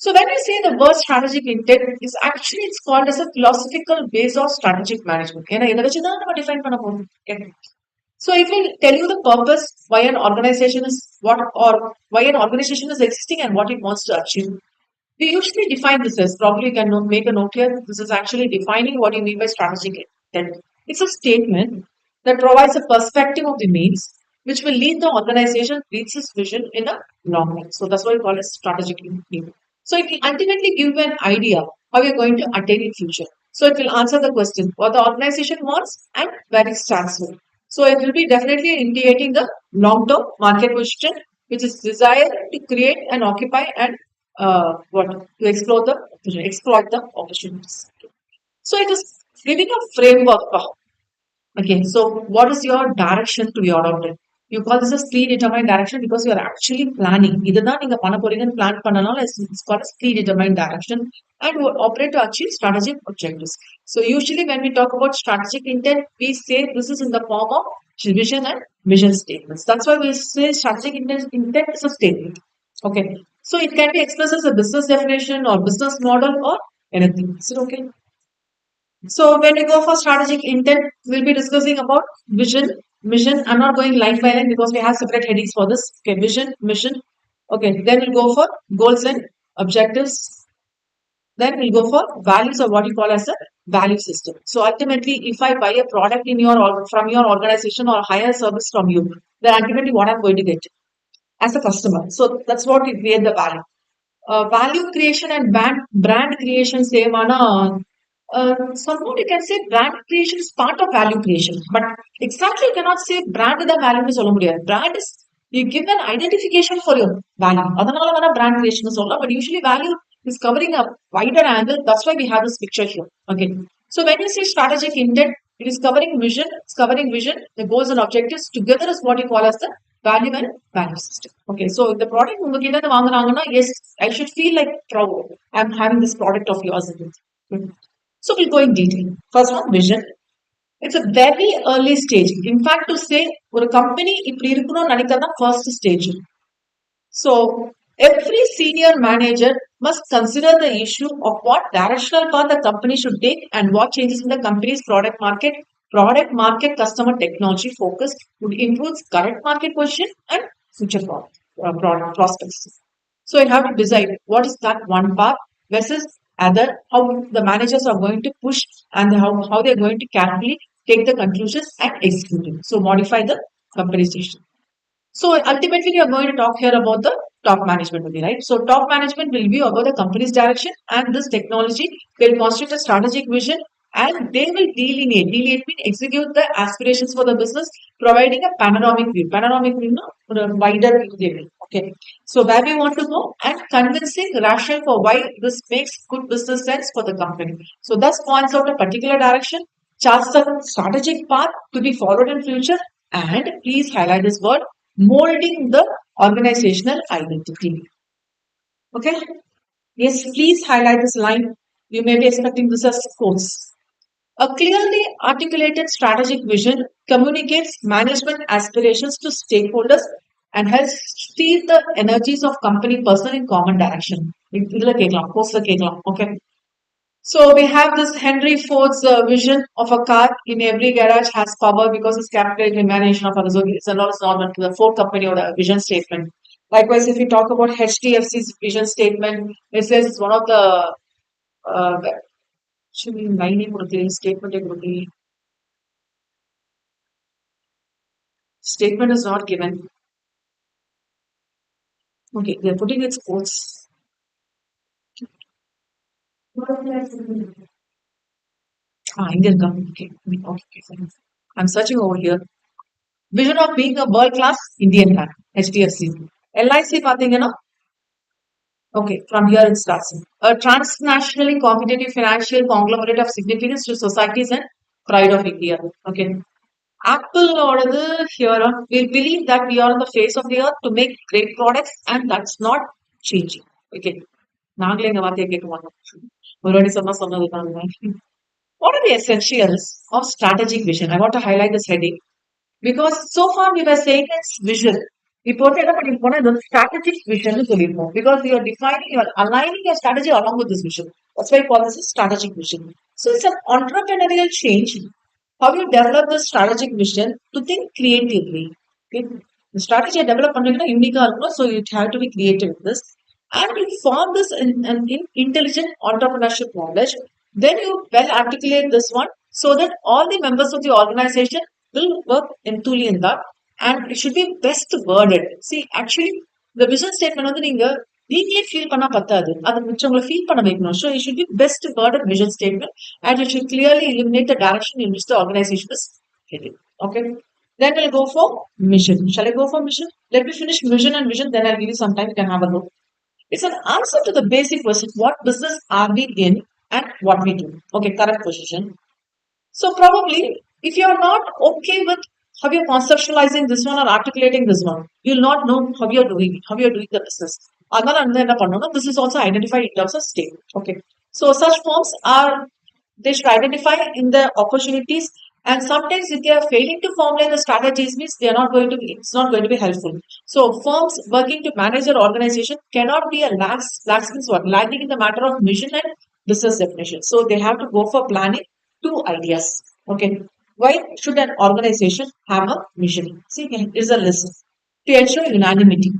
Speaker 1: So when we say the word strategic intent is actually it's called as a philosophical base of strategic management. ஏன்னா இதை வச்சு தான் நம்ம define பண்ண போறோம். Okay. So it will tell you the purpose why an organization is what or why an organization is existing and what it wants to achieve. We usually define this as probably you can make a note here. This is actually defining what you mean by strategic intent. It's a statement that provides a perspective of the means which will lead the organization reach its vision in the long run. So that's why we call it strategic intent. So it will ultimately give you an idea how you're going to attain in future. So it will answer the question what the organization wants and where it stands for. So it will be definitely indicating the long-term market position, which is desire to create and occupy and what to explore the exploit the opportunities. So it is giving a framework. Okay, so what is your direction to be adopted? You call this as predetermined direction because you are actually planning. இதுதான் நீங்க பண்ண போறீங்கன்னு plan பண்ணனால it's called as predetermined direction and will operate to achieve strategic objectives. So usually when we talk about strategic intent, we say this is in the form of vision and mission statements. That's why we say strategic intent is a statement. Okay, so it can be expressed as a business definition or business model or anything. Is it okay? So when we go for strategic intent, we'll be discussing about vision, mission. I'm not going line by line because we have separate headings for this. Okay, vision, mission. Okay, then we'll go for goals and objectives. Then we'll go for values or what you call as a value system. So ultimately, if I buy a product in your from your organization or hire a service from you, then ultimately what I'm going to get as a customer. So that's what we create the value. Value creation and brand creation same somewhat you can say brand creation is part of value creation, but exactly you cannot say brand the value is சொல்ல முடியாது. Brand is you give an identification for your value. அதனால வேணா brand creation சொல்லலாம், but usually value is covering a wider angle. That's why we have this picture here. Okay. So when you say strategic intent, it is covering vision, it's covering vision, the goals and objectives together is what you call as the value and value system. Okay, so the product உங்ககிட்ட இருந்து வாங்குறாங்கன்னா, yes, I should feel like proud. I'm having this product of yours. So we'll go in detail. First one, vision. It's a very early stage. In fact, to say ஒரு company இப்படி இருக்கணும்னு நினைக்கிறதா first stage. So every senior manager must consider the issue of what directional path the company should take and what changes in the company's product market, customer technology focus would improve current market position and future product prospects. So you have to decide what is that one path versus other, how the managers are going to push and how they're going to carefully take the conclusions and execute it. So modify the company's decision. So ultimately, we are going to talk here about the top management only, right? So top management will be about the company's direction, and this technology will constitute a strategic vision, and they will delineate. Delineate means execute the aspirations for the business, providing a panoramic view. Panoramic view, no, a wider view they will. Okay. So where we want to go and convincing rationale for why this makes good business sense for the company. So thus points out a particular direction, charts the strategic path to be followed in future, and please highlight this word molding the organizational identity. Okay. Yes, please highlight this line. You may be expecting this as quotes. A clearly articulated strategic vision communicates management aspirations to stakeholders and helps steer the energies of company person in common direction. Okay. So we have this Henry Ford's vision of a car in every garage has power because it's captured in management of others. So it's a lot of normal to the Ford company or the vision statement. Likewise, if we talk about HDFC's vision statement, it says it's one of the actually statement is not given. Okay, they're putting its quotes. Indian company. Okay, fine. I'm searching over here. Vision of being a world-class Indian bank, HDFC. LIC பார்த்தீங்கன்னா, okay, from here it starts. A transnationally competitive financial conglomerate of significance to societies and pride of India. Okay. Apple order here on, we believe that we are on the face of the earth to make great products and that's not changing. Okay. நாங்களே எங்க வார்த்தையை கேட்க மாட்டோம். ஒரு வாட்டி சொன்னா சொன்னதுதாங்க. What are the essentials of strategic vision? I want to highlight this heading because so far we were saying it's vision. இப்போ வந்து என்ன பண்ணிருப்போம்னா இது வந்து strategic vision சொல்லிருப்போம் because you are defining, you are aligning your strategy along with this vision. That's why I call this a strategic vision. So it's an entrepreneurial change. How you develop the strategic vision to think creatively. Okay? The strategy develop பண்றீங்கன்னா யூனிக்கா இருக்கணும். So you have to be creative with this. And you form this in intelligent entrepreneurship knowledge. Then you well articulate this one so that all the members of the organization will work enthusly in that. And it should be best worded. See, actually, the vision statement வந்து நீங்களே feel பண்ணா பத்தாது. அது மிச்சவங்களை feel பண்ண வைக்கணும். So it should be best worded vision statement and it should clearly illuminate the direction in which the organization is heading. Okay. Then we'll go for mission. Shall I go for mission? Let me finish mission and vision, then I'll give you some time. You can have a look. It's an answer to the basic question: what business are we in and what we do? Okay, correct position. So probably if you are not okay with how you're conceptualizing this one or articulating this one, you'll not know how you're doing it, how you're doing the business. அதனால வந்து என்ன பண்ணணும்னா this is also identified in terms of state. Okay. So such forms are, they should identify in the opportunities, and sometimes if they are failing to formulate the strategies means they are not going to be, it's not going to be helpful. So firms working to manage their organization cannot be a lax means what? Lagging in the matter of mission and business definition. So they have to go for planning two ideas. Okay. Why should an organization have a mission? See, here's a list. To ensure unanimity.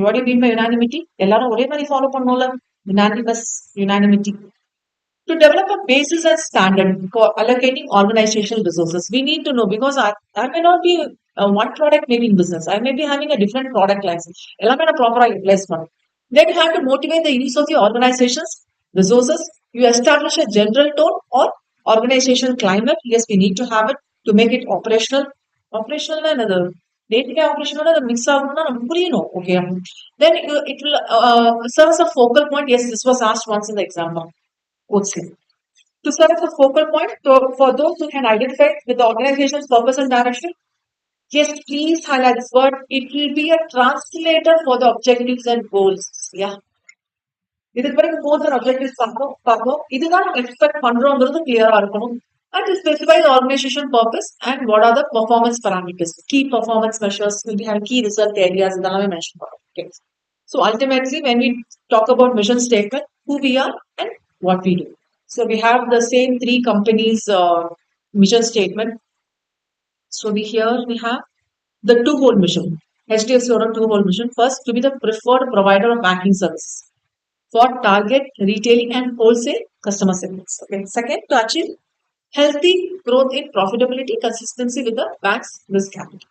Speaker 1: What do you mean by unanimity? எல்லாரும் ஒரே மாதிரி follow பண்ணோம்ல. Unanimous, unanimity. To develop a basis and standard for allocating organizational resources. We need to know because I may not be one product maybe in business. I may be having a different product license. எல்லாமே நான் ப்ராப்பரா utilise பண்ணணும். Then you have to motivate the use of the organization's resources. You establish a general tone or organizational climate. Yes, we need to have it to make it operational. Operational another. Day-to-day operational mix ஆகணும்னா நமக்கு புரியணும். Okay. Then it will serve as a focal point. Yes, this was asked once in the example. To serve as a focal point for those who can identify with the organization's purpose and direction. Yes, please highlight this word. It will be a translator for the objectives and goals. Yeah. இதுக்கு பிறகு goals and objectives பார்ப்போம். இதுதான் நம்ம expect பண்றோங்கிறது கிளியரா இருக்கணும். And to specify the organization purpose and what are the performance parameters. Key performance measures will be having key result areas இதெல்லாமே mention பண்ணுவோம். Okay. So ultimately, when we talk about mission statement, who we are and what we do. So we have the same three companies' mission statement. So here we have the two-hole mission. HDFC or a two-hole mission. First, to be the preferred provider of banking services for target retailing and wholesale customer segments. Okay. Second, to achieve healthy growth in profitability, consistency with the bank's risk capital.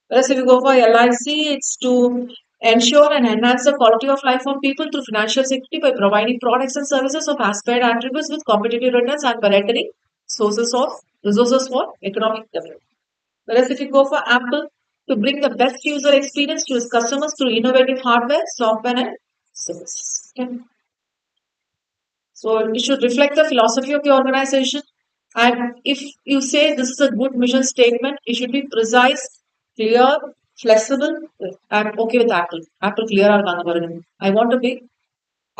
Speaker 1: Whereas if you go for LIC, it's to ensure and enhance the quality of life of people through financial security by providing products and services of aspired attributes with competitive returns and by rendering sources of resources for economic development. Whereas if you go for Apple, to bring the best user experience to its customers through innovative hardware, software, and services. Okay. So it should reflect the philosophy of the organization. And if you say this is a good mission statement, it should be precise, clear, flexible, and okay with Apple. Apple clear I want to be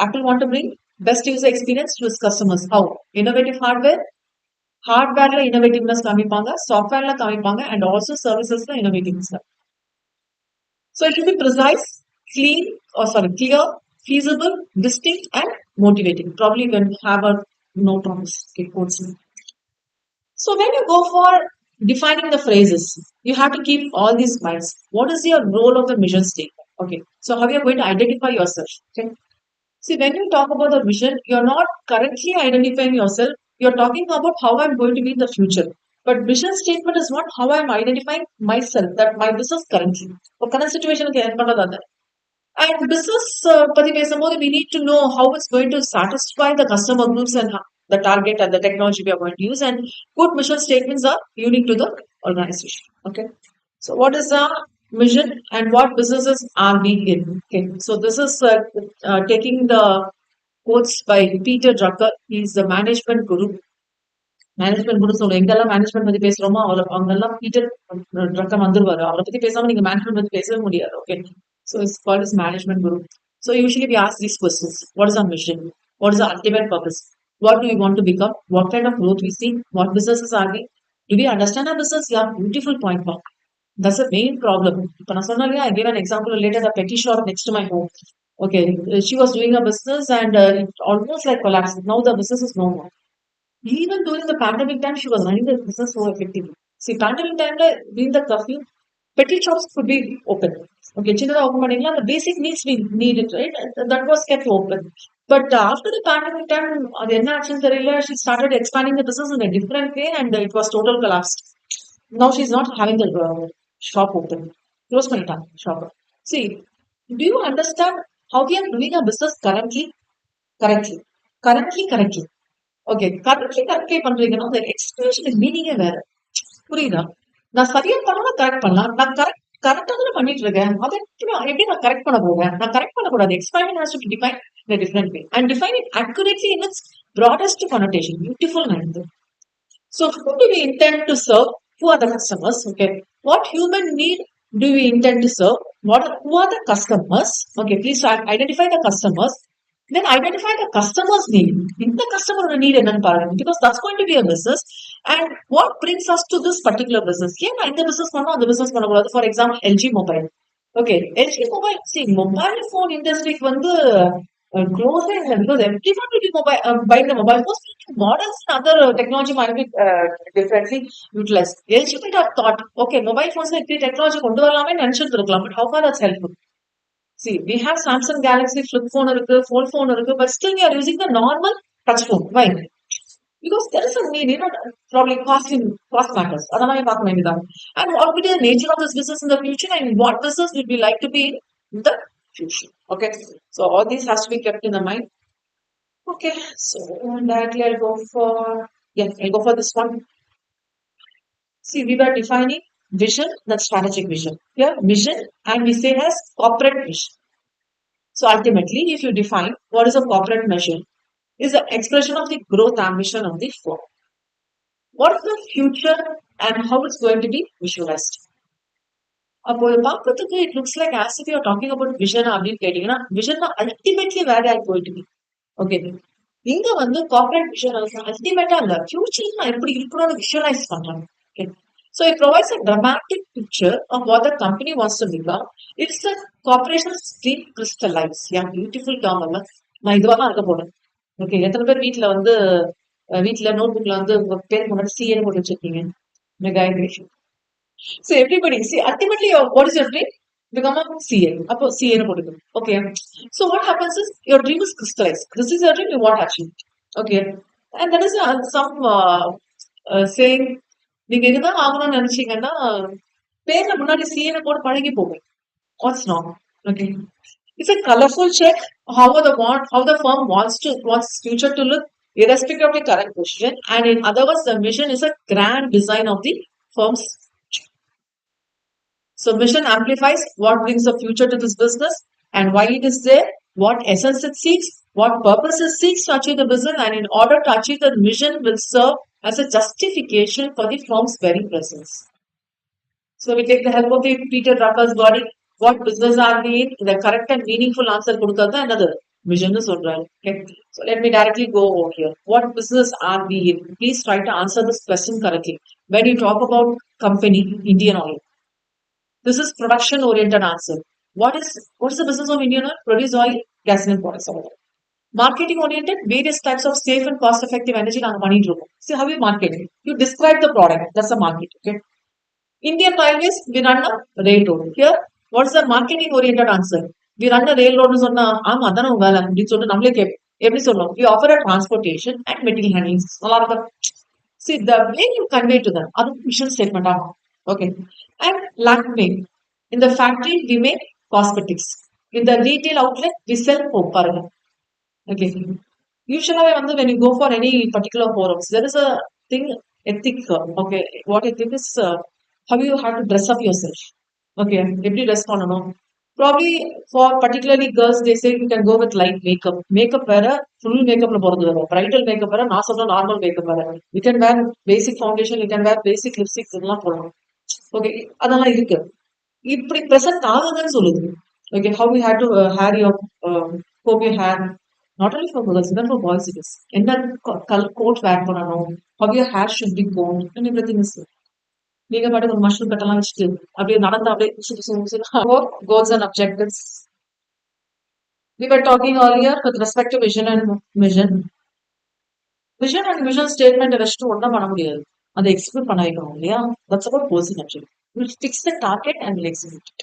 Speaker 1: Apple want to bring best user experience to its customers. How? Innovative hardware. Hardware innovativeness காமிப்பாங்க, software காமிப்பாங்க, and also services innovativeness. So it should be precise, clear, feasible, distinct, and motivating. Probably you can have a note on this. Okay, so when you go for defining the phrases, you have to keep all these minds. What is your role of the mission statement? Okay. So how you are going to identify yourself? Okay. See, when you talk about the vision, you're not currently identifying yourself. You're talking about how I'm going to be in the future. But vision statement is what how I'm identifying myself, that my business currently. For current situation, and business பத்தி பேசும்போது we need to know how it's going to satisfy the customer groups and the target and the technology we are going to use. And good mission statements are unique to the organization. Okay. So what is the mission and what businesses are we in? Okay. So this is taking the quotes by Peter Drucker. He is the management guru. Management கூட சொல்லுவோம் எங்கெல்லாம் management பத்தி பேசுறோமோ அவங்கெல்லாம் Peter trucker வந்துருவாரு. அவரை பத்தி பேசாம நீங்க மேனேஜ்மெண்ட் பத்தி பேசவே முடியாது. Okay. So it's called as management guru. So usually we ask these questions. What is our mission? What is our ultimate purpose? What do we want to become? What kind of growth we see? What businesses are we? Do we understand our business? Yeah, beautiful point, Mark. That's the main problem. இப்ப நான் சொன்னேன் இல்லையா, I gave an example later, the petty shop next to my home. Okay, she was doing a business and it almost like collapsed. Now the business is no more. Even during the pandemic time, she was running the business so effectively. See, pandemic time, during the curfew, petty shops could be open. Okay, சின்னதா open பண்ணிக்கலாம். The basic needs we needed, right? That was kept open. But after the pandemic time, அது என்ன ஆச்சுன்னு தெரியல, she started expanding the business in a different way and it was total collapsed. Now she's not having the shop open. Close பண்ணிட்டாங்க shop. See, do you understand how we are doing a business currently? Correctly. Correctly. Okay, correctly பண்றீங்கன்னா அந்த expression மீனிங்கே வேற. புரியுதா? நான் சரியா பண்ணா correct பண்ணலாம். நான் கரெக்டா தானே பண்ணிட்டு இருக்கேன். அதை எப்படி நான் கரெக்ட் பண்ண போறேன்? நான் கரெக்ட் பண்ணக்கூடாது. Expansion has to be define in a different way and define it accurately in its broadest connotation. Beautiful line. So who do we intend to serve? Who are the customers? Okay. What human need do we intend to serve? Who are the customers? Okay, please identify the customers. Then identify the customer's need. In the customer need என்னன்னு பாருங்க, because that's going to be a business. And what brings us to this particular business? ஏன் நான் இந்த business பண்ணணும், அந்த business பண்ணக்கூடாது? For example, LG Mobile. Okay, LG Mobile. See, mobile phone industry வந்து growth because everyone will be buying the mobile phones. Models and other technology might be differently utilized. LG might have thought, okay, mobile phones இப்படி technology கொண்டு வரலாமே நினைச்சிட்டு இருக்கலாம், but how far that's helpful? See, we have Samsung Galaxy flip phone fold phone but still we are using the normal touch phone. Why? Because there is a need, probably cost matters. And what will be the nature of this business in the future and what business would we like to be in the future? Okay, so all these has to be kept in the mind. Okay, so directly I'll go for this one. See, we were defining vision, that's strategic vision. Here, vision, and we say as corporate vision. So ultimately, if you define what is a corporate mission, is the expression of the growth ambition of the firm. What is the future and how it's going to be visualized? அப்போ பார்க்கறதுக்கு it looks like as if you are talking about vision அப்படின்னு கேட்டீங்கன்னா, vision ultimately where are going to be? Okay, இங்க வந்து corporate vision ultimately இல்ல, future நான் எப்படி இருக்கணும்னு visualize பண்றாங்க. Okay, so it provides a dramatic picture of what the company wants to become. It's a corporation stream crystallized. Yeah, beautiful term அல்ல. நான் இதுவா தான் இருக்க போறேன். ஓகே, எத்தனை பேர் வீட்ல நோட்புக்ல வந்து உங்க பேர் முன்னாடி சிஏன்னு போட்டு வச்சிருக்கீங்க? So everybody, see, ultimately, what is your dream? Become a CA. அப்போ CA ன்னு போட்டுக்கணும். Okay. So what happens is your dream is crystallized. This is your dream you want to achieve. Okay. And there is some saying, நீங்க இதுதான் ஆகணும்னு நினைச்சீங்கன்னா பேர்ல முன்னாடி CA போட்டு பழகி போகும். What's wrong? Okay. It's a colorful check how the firm wants its future to look, irrespective of the current position. And in other words, the mission is a grand design of the firm's. So mission amplifies what brings the future to this business and why it is there, what essence it seeks, what purpose it seeks to achieve the business, and in order to achieve the mission will serve as a justification for the firm's very presence. So we take the help of the Peter Drucker's body. What business are we in? The correct and meaningful answer கொடுத்தது another vision is சொல்றாரு. Okay. So let me directly go over here. What business are we in? Please try to answer this question correctly. When you talk about company, Indian Oil, this is production oriented answer. What is the business of Indian Oil? Produce oil, gasoline products. Marketing oriented, various types of safe and cost effective energy நாங்க பண்ணிட்டு இருக்கோம். See how you market it. You describe the product. That's a market. Okay. Indian Railways, we run a railroad. Here, what's the marketing oriented answer? We run a railroad சொன்னா ஆமா அதான உங்க வேலை அப்படின்னு சொல்லிட்டு நம்மளே எப்படி சொல்லணும்? We offer a transportation and material handling. நல்லா இருக்கா? See, the way you convey to them, அது mission statement ஆகும். Okay. And Lakme, in the factory we make cosmetics. In the retail outlet we sell soap. Okay. Usually when you go for any particular forums, there is a thing ethic. Okay. What ethic is how you have to dress up yourself. Okay. Every dress பண்ணணும். Probably for particularly girls, they say you can go with light makeup. Makeup வேற full makeup போறது வேற. Bridal makeup வேற, நான் சொல்ற normal makeup வேற. You can wear basic foundation, you can wear basic lipsticks இதெல்லாம் போடலாம். ஓகே, அதெல்லாம் இருக்கு. இப்படி பிரசன்ட் ஆகுதுன்னு சொல்லுது. Okay, how we had to hair your comb your hair, not only for girls, even for boys it is. என்ன code வேர் பண்ணணும், how your hair should be combed, and everything is there. நீங்க பாட்டுக்கு ஒரு mushroom கட்டெல்லாம் வச்சுட்டு அப்படியே நடந்து அப்படியே goals and objectives. We were talking earlier with respect to vision and mission. Vision and mission statement வச்சுட்டு ஒன்றும் பண்ண முடியாது. அதை எக்ஸிக்யூட் பண்ண வைக்கணும் இல்லையா? That's about goals and objectives. We'll fix the target and we'll execute it.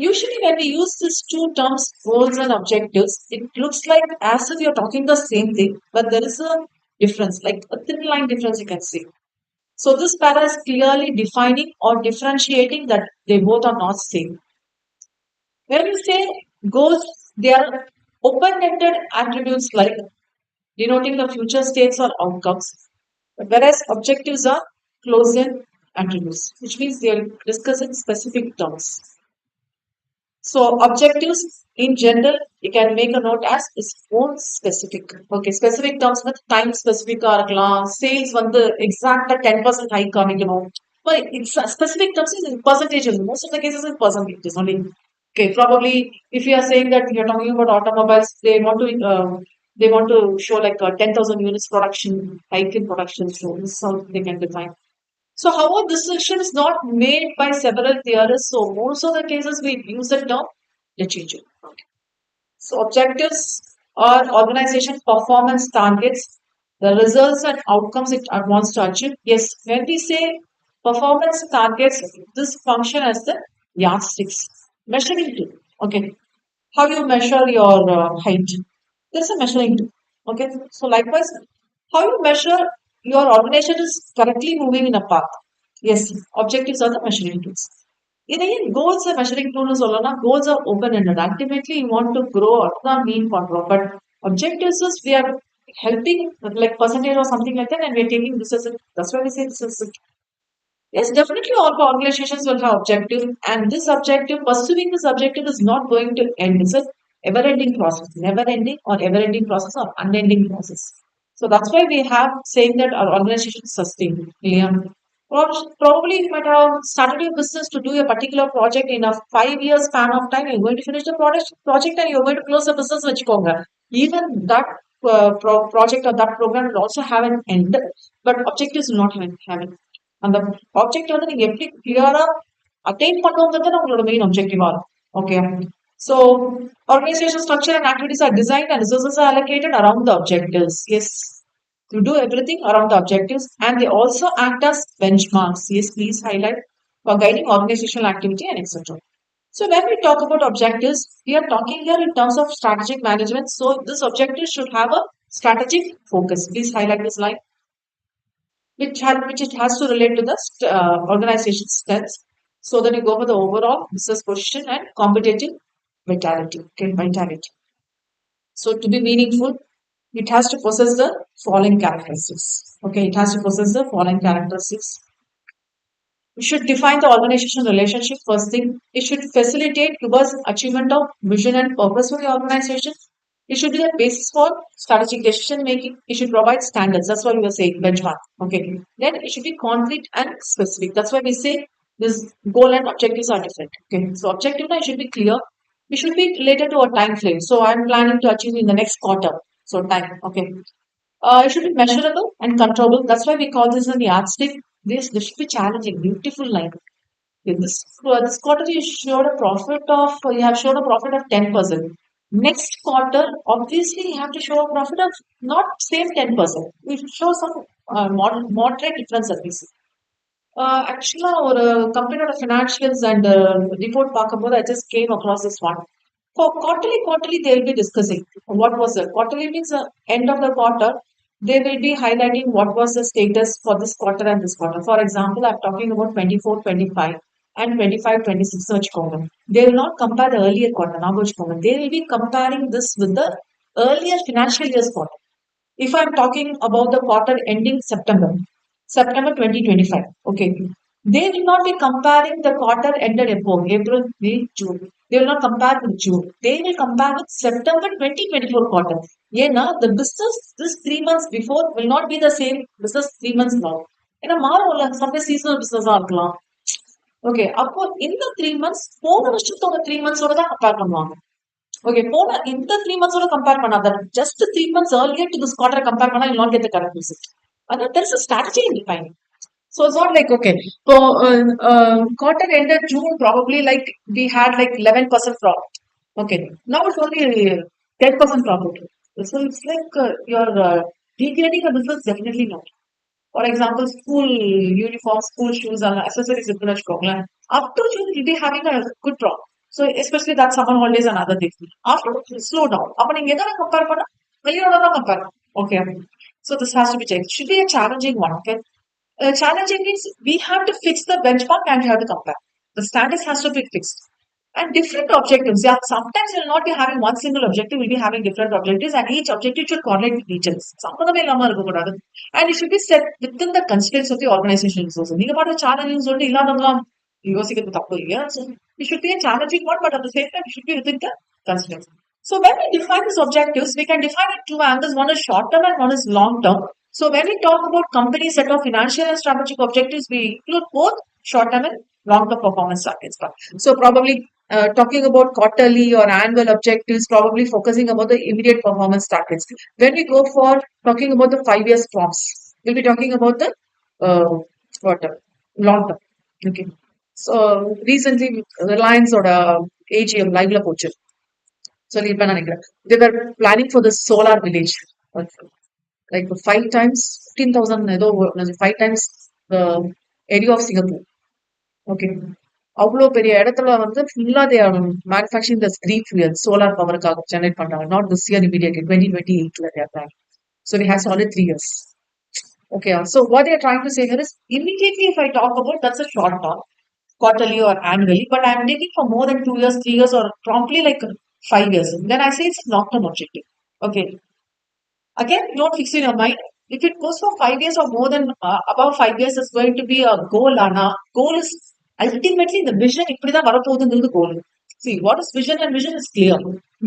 Speaker 1: Usually, when we use these two terms, goals and objectives, it looks like as if you're talking the same thing, but there is a difference, like a thin line difference you can see. So this para is clearly defining or differentiating that they both are not same. When we say goals, they are open-ended attributes like denoting the future states or outcomes, whereas objectives are closed-end attributes, which means they are discussing specific terms. So objectives in general, you can make a note as is own specific. Okay, specific terms with time specific இருக்கலாம். Sales வந்து exact 10% hike காமிக்கணும். But it's specific terms is in percentages. Most of the cases in percentages only. Okay, probably if you are saying that you're talking about automobiles, they want to show like a 10,000 units production hike in production. So this is how they can define. So, however, this decision is not made by several theorists. So, most of the cases we use the term literature. So, objectives or organization performance targets, the results and outcomes it wants to achieve. Yes, when we say performance targets, this function as the yardsticks, measuring tool. Okay, how you measure your height? There's a measuring tool. Okay, so likewise, how you measure your organization is correctly moving in a path. Yes, objectives are the measuring tools. In goals are measuring tools or goals are open-ended. Ultimately, you want to grow or not mean control. But objectives is we are helping like percentage or something like that, and we're taking this as a that's why we say this is yes, definitely all organizations will have objective, and this objective, pursuing this objective is not going to end. It's a ever-ending process, never-ending or ever-ending process or unending process. So that's why we have saying that our organization is sustainable. Yeah. Probably you might have started your business to do a particular project in a 5 year span of time. You're going to finish the project and you're going to close the business. Even that project or that program will also have an end, but objectives will not have an அந்த object வந்து நீங்க எப்படி கிளியரா attain பண்ணுங்கிறது தான் உங்களோட main ஆப்ஜெக்டிவா இருக்கும். Okay, so organization structure and activities are designed and resources are allocated around the objectives. Yes, you do everything around the objectives, and they also act as benchmarks. Yes, please highlight for guiding organizational activity and etc. So when we talk about objectives, we are talking here in terms of strategic management. So this objective should have a strategic focus. Please highlight this line, which it has to relate to the organization strengths, so that you go for the overall business position and competitive vitality. Okay, vitality. So to be meaningful, it has to possess the following characteristics. Okay, it has to possess the following characteristics. We should define the organization relationship first thing. It should facilitate towards achievement of vision and purpose for the organization. It should be the basis for strategic decision making. It should provide standards. That's why we were saying benchmark. Okay. Then it should be concrete and specific. That's why we say this goal and objectives are different. Okay. So objective now should be clear. It should be related to a time frame. So I'm planning to achieve in the next quarter. So time. Okay. It should be measurable and controllable. That's why we call this an yardstick. This should be challenging, beautiful line. In this quarter, you have showed a profit of 10%. Next quarter, obviously, you have to show a profit of not same 10%. We should show some moderate difference at least. Actually, our company financials and report பார்க்கும்போது I just came across this one. For quarterly, they will be discussing what was it. Quarterly means end of the quarter. They will be highlighting what was the status for this quarter and this quarter. For example, I'm talking about 24, 25 and 25, 26 வச்சுக்கோங்க. They will not compare the earlier quarter. Now வச்சுக்கோங்க. They will be comparing this with the earlier financial year's quarter. If I'm talking about the quarter ending September 2025, okay, they will not be comparing the quarter ended April, May, June. They will not compare with June. They will compare with September 2024 quarter. Yeah, the business this 3 months before will not be the same business 3 months now. In a மாறும்ல, sometimes seasonal business இருக்கலாம். Okay. அப்போ இந்த 3 months போன வருஷத்தோட 3 மந்த்ஸோட தான் compare பண்ணுவாங்க. Okay. போன இந்த 3 மந்த்ஸோட compare பண்ணாத. Just 3 months earlier to this quarter compare பண்ணா you'll not get the correct result. But there is a strategy in defining. So it's not like okay. So quarter ended June probably like we had like 11% profit. Okay. Now it's only 10% profit. So it's like you're degrading a business, definitely not. For example, school uniform, school shoes, and accessories இருக்குன்னு வச்சுக்கோங்களேன். Up to June, you'll be having a good drop. So especially that summer holidays and other things. After that, it'll slow down. அப்ப நீங்க எதனா compare பண்ணா வெளியோட தான் compare. Okay. So this has to be checked. Should be a challenging one. Okay. Challenging means we have to fix the benchmark and we have to compare. The status has to be fixed. And different objectives. Yeah, sometimes you'll not be having one single objective, you'll be having different objectives, and each objective should correlate with each other. சம்மந்தமே இல்லாம இருக்கக்கூடாது. And it should be set within the constraints of the organization resources. நீங்க பாட்டு challenging சொல்லிட்டு இல்லாதவங்களாம் யோசிக்கிறது தப்பு இல்லையா? So it should be a challenging one, but at the same time, it should be within the constraints. So when we define these objectives, we can define it two angles. One is short term and one is long term. So when we talk about company set of financial and strategic objectives, we include both short term and long term performance targets. So probably talking about quarterly or annual objectives, probably focusing about the immediate performance targets. When we go for talking about the 5 years prompts, we'll be talking about the uh, what long term. Okay. So recently, Reliance or AGM live poacher. So they were planning for the solar village, like 5 times 15,000, 5 times the area of Singapore. Okay. அவ்வளோ பெரிய இடத்துல வந்து ஃபுல்லா they are manufacturing the green fuel solar பவருக்காக generate பண்றாங்க. Not this year immediately 2028 they are planning. So we have solid 3 years. Okay, so what they are trying to say here is immediately if I talk about that's a short term, quarterly or annually, but I'm taking for more than 2 years, 3 years, or promptly like 5 years. Then I say it's long term objective. Okay. Again, don't fix in your mind. If it goes for 5 years or more than above 5 years, it's going to be a goal. Anna. Goal is ultimately the vision. இப்படிதான் வரப்போகுதுங்கிறது goal. See, what is vision and vision is clear.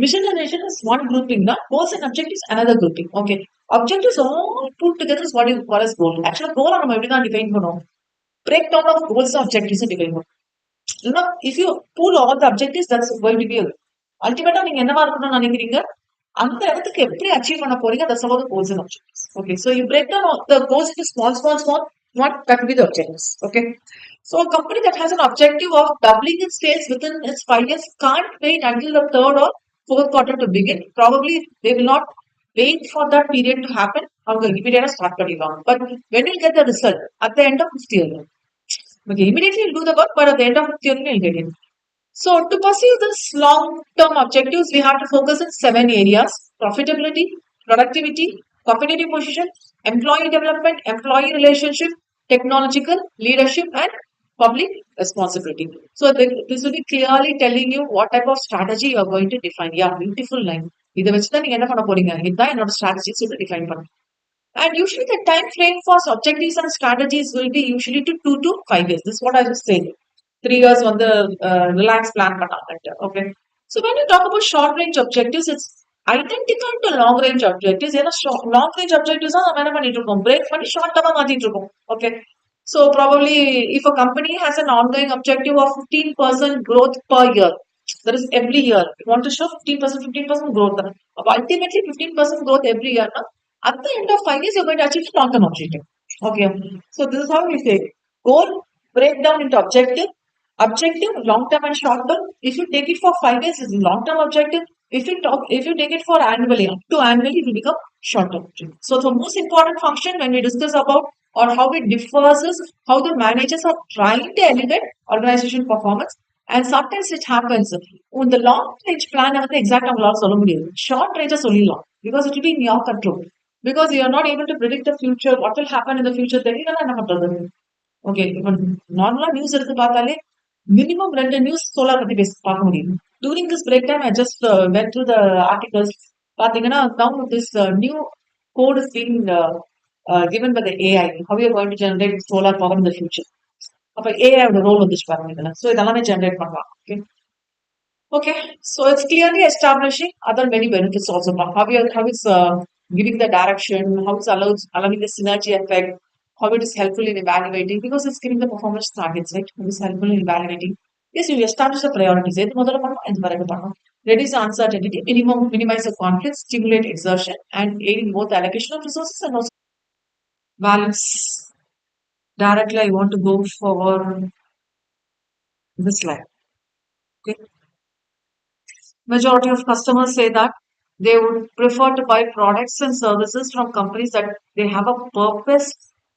Speaker 1: Mission and vision is one grouping. The goals and objectives another grouping. Okay. Objectives all put together is what you call as goal. Actually, goal நம்ம எப்படிதான் define பண்ணுவோம். Breakdown of goals and objectives define பண்ணுவோம். You know, if you pull all the objectives, that's going to be ultimately நீங்க என்னவா இருக்கணும்னு நினைக்கிறீங்க அந்த இடத்துக்கு எப்படி அச்சீவ் பண்ண போறீங்க that's about the goals and objectives. Okay, so you break down the goals into small what that will be the objectives. Okay, so a company that has an objective of doubling its sales within its 5 years can't wait until the third or fourth quarter to begin. Probably they will not wait for that period to happen. அவங்க immediately start பண்ணிடுவாங்க. But when you get the result at the end of 5th year, okay, immediately you'll do the work, but at the end of 5th year you'll get it. So to pursue this long-term objectives, we have to focus in 7 areas: profitability, productivity, competitive position, employee development, employee relationship, technological, leadership, and public responsibility. So this will be clearly telling you what type of strategy you are going to define. Yeah, beautiful line. இதை வச்சுதான் நீங்க என்ன பண்ண போறீங்க? இதுதான் என்னோட strategy சொல்லி define பண்ணுங்க. And usually the time frame for objectives and strategies will be usually to 2 to 5 years. This is what I was saying. 3 years on the relaxed plan. Okay. So when you talk about short range objectives, it's identical to long range objectives. Long range objectives are break money short term. Okay. So probably if a company has an ongoing objective of 15% growth per year, that is every year, you want to show 15% growth. Ultimately 15% growth every year. At the end of 5 years, you're going to achieve long term objective. Okay. So this is how we say goal break down into objective, long term and short term. If you take it for 5 years, it's long term objective. If you take it for annually, up to annually, it will become short term objective. So the most important function when we discuss about or how it differs is how the managers are trying to elevate organization performance. And sometimes it happens when the long range plan வந்து exact அவங்களால சொல்ல முடியாது. Short range சொல்லிடலாம் because it will be in your control. Because you are not able to predict the future, what will happen in the future, தெரியலன்னா என்ன பண்றது? Okay, இப்போ நார்மலா நியூஸ் எடுத்து பார்த்தாலே மினிமம் 2 நியூஸ் சோலார் பத்தி பார்க்க முடியும். Touring this break time I just went through the articles. பாத்தீங்கன்னா now this new code is being given by the AI, how you are going to generate solar power in the future. அப்ப AI ஓட role வந்துச்சு பாருங்க இதுல. So இதெல்லாமே generate பண்ணலாம். Okay. Okay, so it's clearly establishing other many benefits also. How it's giving the direction, how it's allowing the synergy effect, how it is helpful in evaluating because it's giving the performance targets, right? It is helpful in evaluating. Yes, you establish the priorities. எது முதல்ல பண்ணணும், எது பிறகு பண்ணணும். Reduce uncertainty, minimize the conflict, stimulate exertion, and aid in both allocation of resources and also balance. Directly, I want to go for this slide. Okay. Majority of customers say that they would prefer to buy products and services from companies that they have a purpose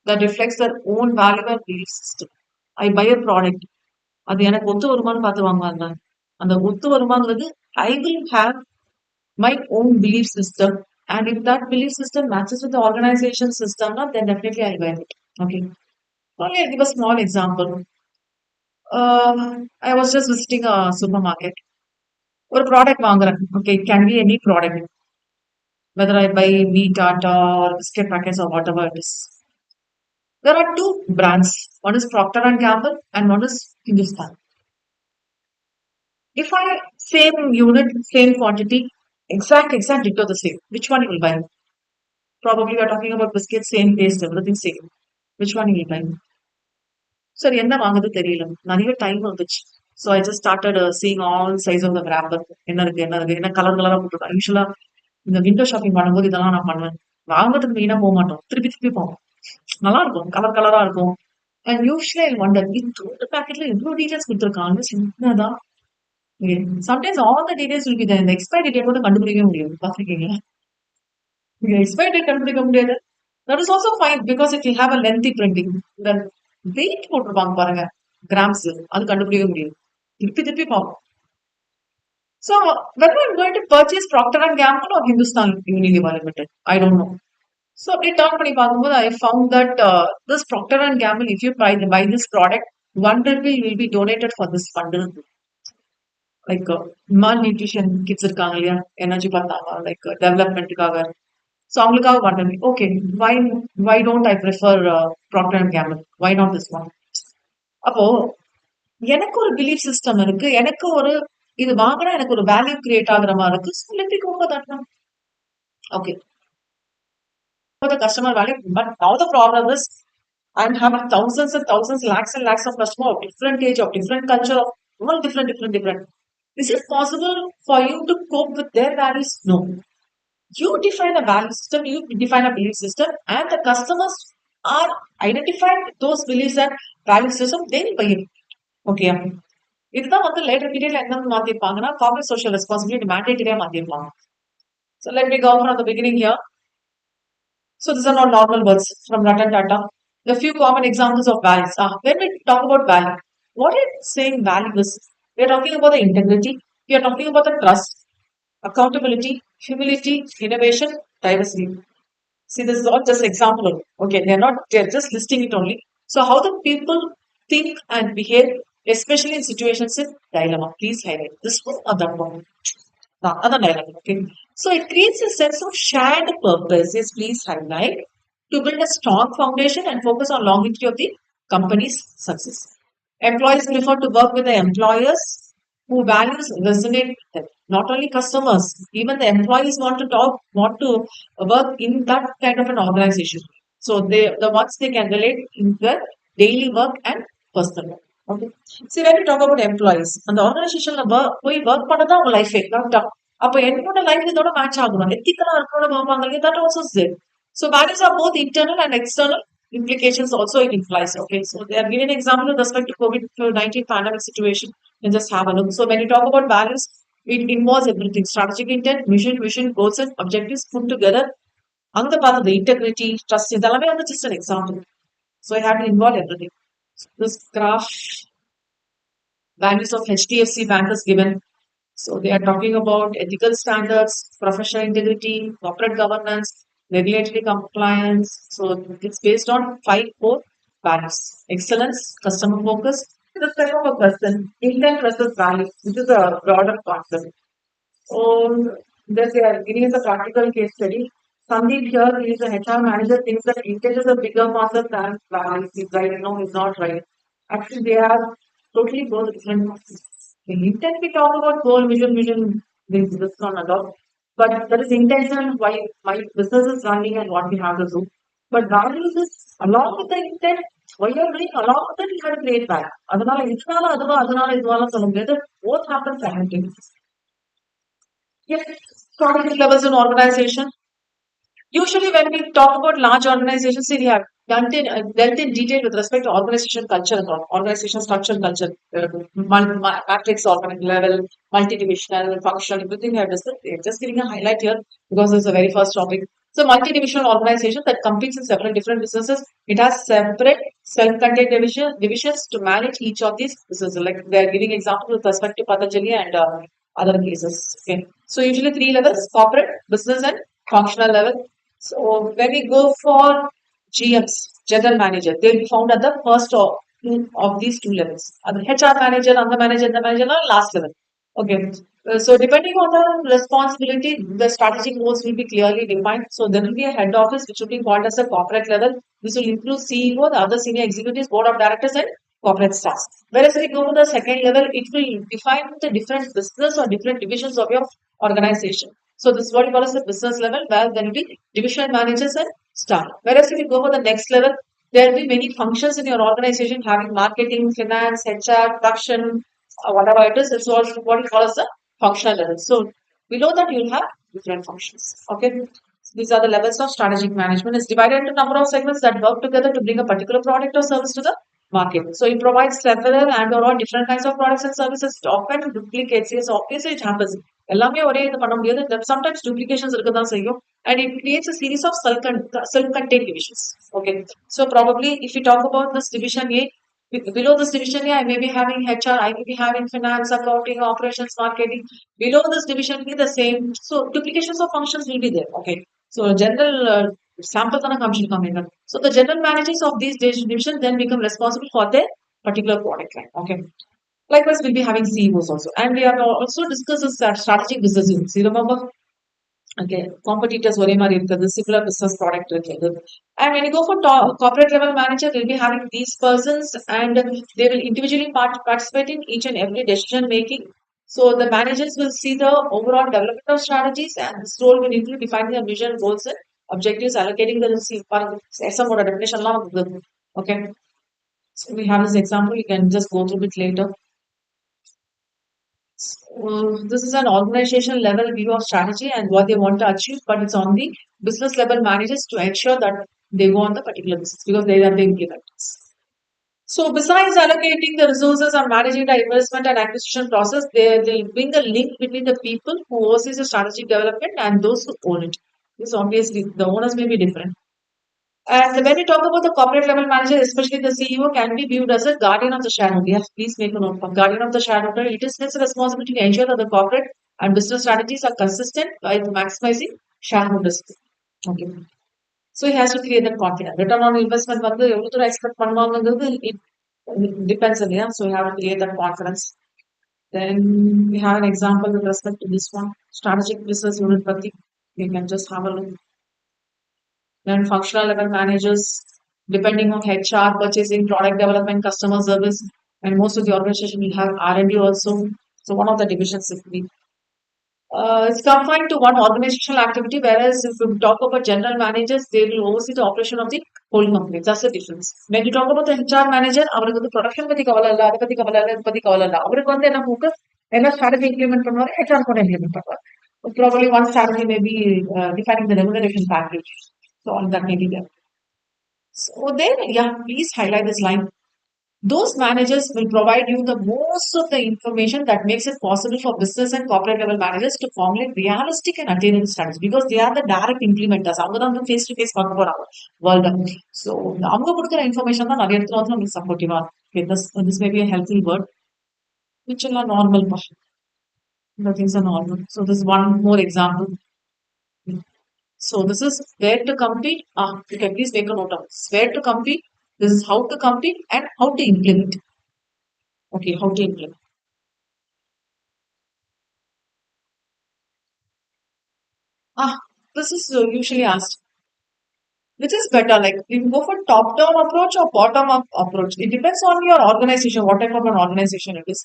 Speaker 1: that reflects their own value and belief system. I buy a product. அது எனக்கு ஒத்து வருமான்னு பார்த்து வாங்குவாங்க. அந்த ஒத்து வருமாங்கிறது I will have my own belief system, and if that belief system matches with the organization system, then definitely I'll buy it. Okay. Only I'll give a small example. I was just visiting a supermarket. ஒரு product வாங்குறேன். Okay, it can be any product, whether I buy meat, atta, or biscuit packets or whatever it is. There are two brands. One is Procter and Gamble, and one is Hindustan. If I same unit, same quantity, exact ditto the same, which one you will buy? Probably we are talking about biscuits, same taste, everything same. Which one you will buy? சரி என்ன வாங்குறது தெரியல. நிறைய time வந்துச்சு. So I just started seeing all size of the wrapper. என்ன colour கலரா போட்டுருக்காங்க. யூஸ்வலா இந்த விண்டோ ஷாப்பிங் பண்ணும்போது இதெல்லாம் நான் பண்ணுவேன். வாங்குறதுக்கு மெயினா போக மாட்டோம். திருப்பி திருப்பி போவோம். நல்லா இருக்கும். கலர் கலரா இருக்கும். அண்ட் யூஸ்வலி ஐ வண்டர் இந்த பேக்கெட்ல எவ்வளவு டீடைல்ஸ் கொடுத்துருக்காங்க. சின்னதா. Sometimes all the details will be there. இந்த எக்ஸ்பைரி டேட் கூட கண்டுபிடிக்கவே முடியாது. பாத்துருக்கீங்களா? எக்ஸ்பைரி டேட் கண்டுபிடிக்க முடியாது. That is also fine because it will have a lengthy printing. The weight போட்டிருப்பாங்க பாருங்க. கிராம்ஸ் அது கண்டுபிடிக்க முடியும். திருப்பி திருப்பி பார்ப்போம். So whether I'm going to purchase Procter and Gamble or Hindustan Unilever Limited, I don't know. So அப்படி turn பண்ணி பார்க்கும்போது I found that this Procter and Gamble, if you buy this product, 1 rupee will be donated for this fund. Like malnutrition kids இருக்காங்க இல்லையா, energy பார்த்தாங்க, like டெவலப்மெண்ட்டுக்காக. So அவங்களுக்காக 1 rupee. Okay, why don't I prefer Procter and Gamble? Why not this one? அப்போ எனக்கு ஒரு belief system இருக்கு. எனக்கு ஒரு இது வாங்கினா எனக்கு ஒரு வேல்யூ கிரியேட் ஆகுற மாதிரி இருக்கு. So let me go for that one. Okay. For the customer value, but now the problem is I'm having thousands and thousands, lakhs and lakhs of customers of different age, of different culture, of all different. Is it possible for you to cope with their values? No. You define a value system, you define a belief system, and the customers are identified those beliefs and value system, they will buy it. Okay. இதுதான் வந்து later பீரியட்ல என்ன மாத்திருப்பாங்கன்னா corporate social responsibility மேண்டேட்டரியா மாத்திருப்பாங்க. So let me go from the beginning here. So these are not normal words from Ratan Tata. A few common examples of values. When we talk about value, what is saying value is? We are talking about the integrity. We are talking about the trust, accountability, humility, innovation, diversity. See, this is all just example. Okay, they're just listing it only. So how the people think and behave, especially in situations in dilemma. Please highlight this one or that one. Other dilemma. Okay. So it creates a sense of shared purpose. Yes, please highlight to build a strong foundation and focus on longevity of the company's success. Employees prefer to work with the employers who values resonate with them. Not only customers, even the employees want to work in that kind of an organization. So the ones they can relate in their daily work and personal work. Okay. See, when we talk about employees, அந்த ஆர்கனைசேஷன்ல போய் work பண்ணதான் அவங்க லைஃபே கரெக்டா. அப்ப என்னோட life இதோட match ஆகணும், எத்திக்கலா இருக்கணும் பார்ப்பாங்க இல்லையா, that also is there. So values are both internal and external implications also it implies. Okay, so they are giving an example with respect to COVID-19 pandemic situation. And just have a look. So when you talk about values, it involves everything: strategic intent, vision, goals and objectives put together. On the path of the integrity, trust, is just an example. So I have to involve everything. This graph, values of HDFC Bank is given. So they are talking about ethical standards, professional integrity, corporate governance, regulatory compliance. So it's based on 5 core values: excellence, customer focus. The type of a person, intent versus value. This is a broader concept. So they are giving us a practical case study. Sandeep here, he is a HR manager, thinks that intent is a bigger concept than values. He's right, no, he's not right. Actually, they are totally both different concepts. In intent, we talk about goal, vision, this one and all. But there is intention why my business is running and what we have to do. But values is along with the intent. What you're doing along with it, you have to play it back. அதனால இதனால அதுவா அதனால இதுவாலாம் சொல்ல முடியாது. Both happen simultaneously. Yes, product levels in organization. Usually, when we talk about large organizations, we have dealt in detail with respect to organization culture and organization structure and culture, matrix level, multidivisional, functional, everything we have discussed. We're just giving a highlight here because it's the very first topic. So, multidivisional organization that competes in several different businesses. It has separate self-contained divisions to manage each of these businesses. Like they're giving example with respect to Patanjali and other cases. Okay. So, usually three levels: corporate, business, and functional level. So when we go for GMs, general manager, they'll be found at the first of these two levels. The HR manager and the manager are last level. Okay. So depending on the responsibility, the strategic roles will be clearly defined. So there will be a head office which will be called as a corporate level. This will include CEO, the other senior executives, board of directors, and corporate staff. Whereas if we go to the second level, it will define the different business or different divisions of your organization. So this is what you call as the business level, where there will be division managers and staff. Whereas if you go for the next level, there will be many functions in your organization having marketing, finance, HR, production, whatever it is. It's all what you call as the functional level. So below that you'll have different functions. Okay. These are the levels of strategic management. It's divided into a number of segments that work together to bring a particular product or service to the market. So it provides several and or all different kinds of products and services. It often duplicates. Yes, obviously it happens. எல்லாமே ஒரே இது பண்ண முடியாது. Sometimes duplications இருக்க தான் செய்யும். And it creates a series of self-contained divisions. Okay. So probably if you talk about this division A, below this division A, I may be having HR, I may be having finance, accounting, operations, marketing. Below this division B, the same. So duplications of functions will be there. Okay. So general sample kana kamshirukanga. So the general managers of these divisions then become responsible for their particular product line. Okay. Likewise, we'll be having CEOs also. And we have also discussed this strategic business units. You remember? Okay, competitors ஒரே மாதிரி இருக்கிறது, similar business product இருக்கிறது. And when you go for corporate level manager, they'll be having these persons and they will individually participate in each and every decision making. So the managers will see the overall development of strategies and this role will include defining the vision, goals and objectives, allocating the some more definition. Okay, so we have this example. You can just go through it later. This is an organization level view of strategy and what they want to achieve, but it's on the business level managers to ensure that they go on the particular business because they are the implementers. So, besides allocating the resources or managing the investment and acquisition process, they bring a link between the people who oversees the strategic development and those who own it. This obviously the owners may be different. And when we talk about the corporate level manager, especially the CEO, can be viewed as a guardian of the shareholder. Yes, please make a note of guardian of the shareholder. It is his responsibility to ensure that the corporate and business strategies are consistent while maximizing shareholders. Okay. So he has to create that confidence. Return on investment வந்து எவ்வளவு தூரம் expect பண்ணுவாங்கங்கிறது it depends on yeah. So you have to create that confidence. Then we have an example with respect to this one. Strategic business unit பத்தி you can just have a look. Then functional level managers, depending on HR, purchasing, product development, customer service, and most of the organization will have R&D also. So one of the divisions will be it's confined to one organizational activity, whereas if we talk about general managers, they will oversee the operation of the whole company. That's the difference. When you talk about the HR manager, அவருக்கு வந்து production பத்தி கவலை இல்ல, அதை பத்தி கவலை இல்ல, இதை பத்தி கவலை இல்ல. அவருக்கு வந்து என்ன focus, என்ன strategy implement பண்ணுவாரு, HR கூட implement பண்ணுவாரு. Probably one strategy may be defining the remuneration package. So all that may be there. So then, yeah, please highlight this line. Those managers will provide you the most of the information that makes it possible for business and corporate level managers to formulate realistic and attainable strategies because they are the direct implementers. அவங்க தான் வந்து face to face பார்க்க போறாங்க world. So அவங்க கொடுக்குற information தான் நிறைய இடத்துல வந்து நம்மளுக்கு சப்போர்ட்டிவா இருக்கு. This may be a helpful word, which are normal. The things are normal. So this is one more example. So this is where to compete. You can please make a note of this. Where to compete. This is how to compete and how to implement. Okay, how to implement. This is usually asked. Which is better? Like you can go for top-down approach or bottom-up approach. It depends on your organization, what type of an organization it is.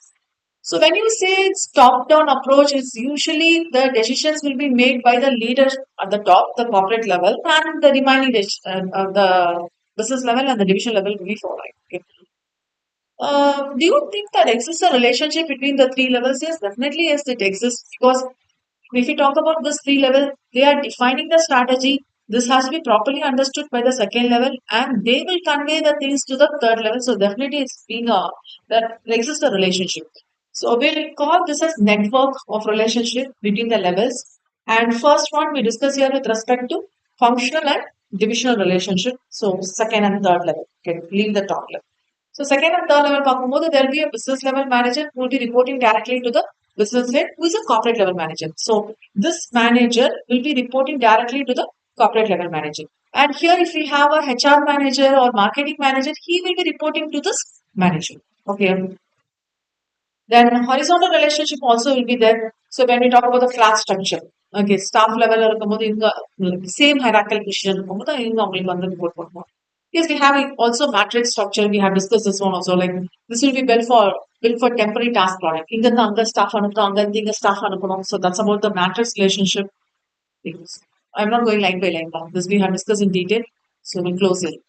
Speaker 1: So when you say it's top-down approach, is usually the decisions will be made by the leader at the top, the corporate level, and the remaining the business level and the division level will be following. Okay. Do you think that exists a relationship between the three levels? Yes, definitely yes, it exists because if we talk about this three level, they are defining the strategy. This has to be properly understood by the second level, and they will convey the things to the third level. So definitely, it's being a that there exists a relationship. So we'll call this as network of relationship between the levels. And first one we discuss here with respect to functional and divisional relationship. So second and third level. Okay, leave the top level. So second and third level பார்க்கும்போது there will be a business level manager who will be reporting directly to the business head who is a corporate level manager. So this manager will be reporting directly to the corporate level manager. And here if we have a HR manager or marketing manager, he will be reporting to this manager. Okay. Then horizontal relationship also will be there. So when we talk about the flat structure, okay, staff level இருக்கும்போது இவங்க same hierarchical position இருக்கும்போது இவங்க அவங்களுக்கு வந்து report பண்ணுவாங்க. Yes, we have also matrix structure. We have discussed this one also. Like this will be built for temporary task product. இங்க இருந்து அங்க staff அனுப்பணும், அங்க இருந்து இங்க staff அனுப்பணும். So that's about the matrix relationship things. I'm not going line by line now. This we have discussed in detail. So we'll close here.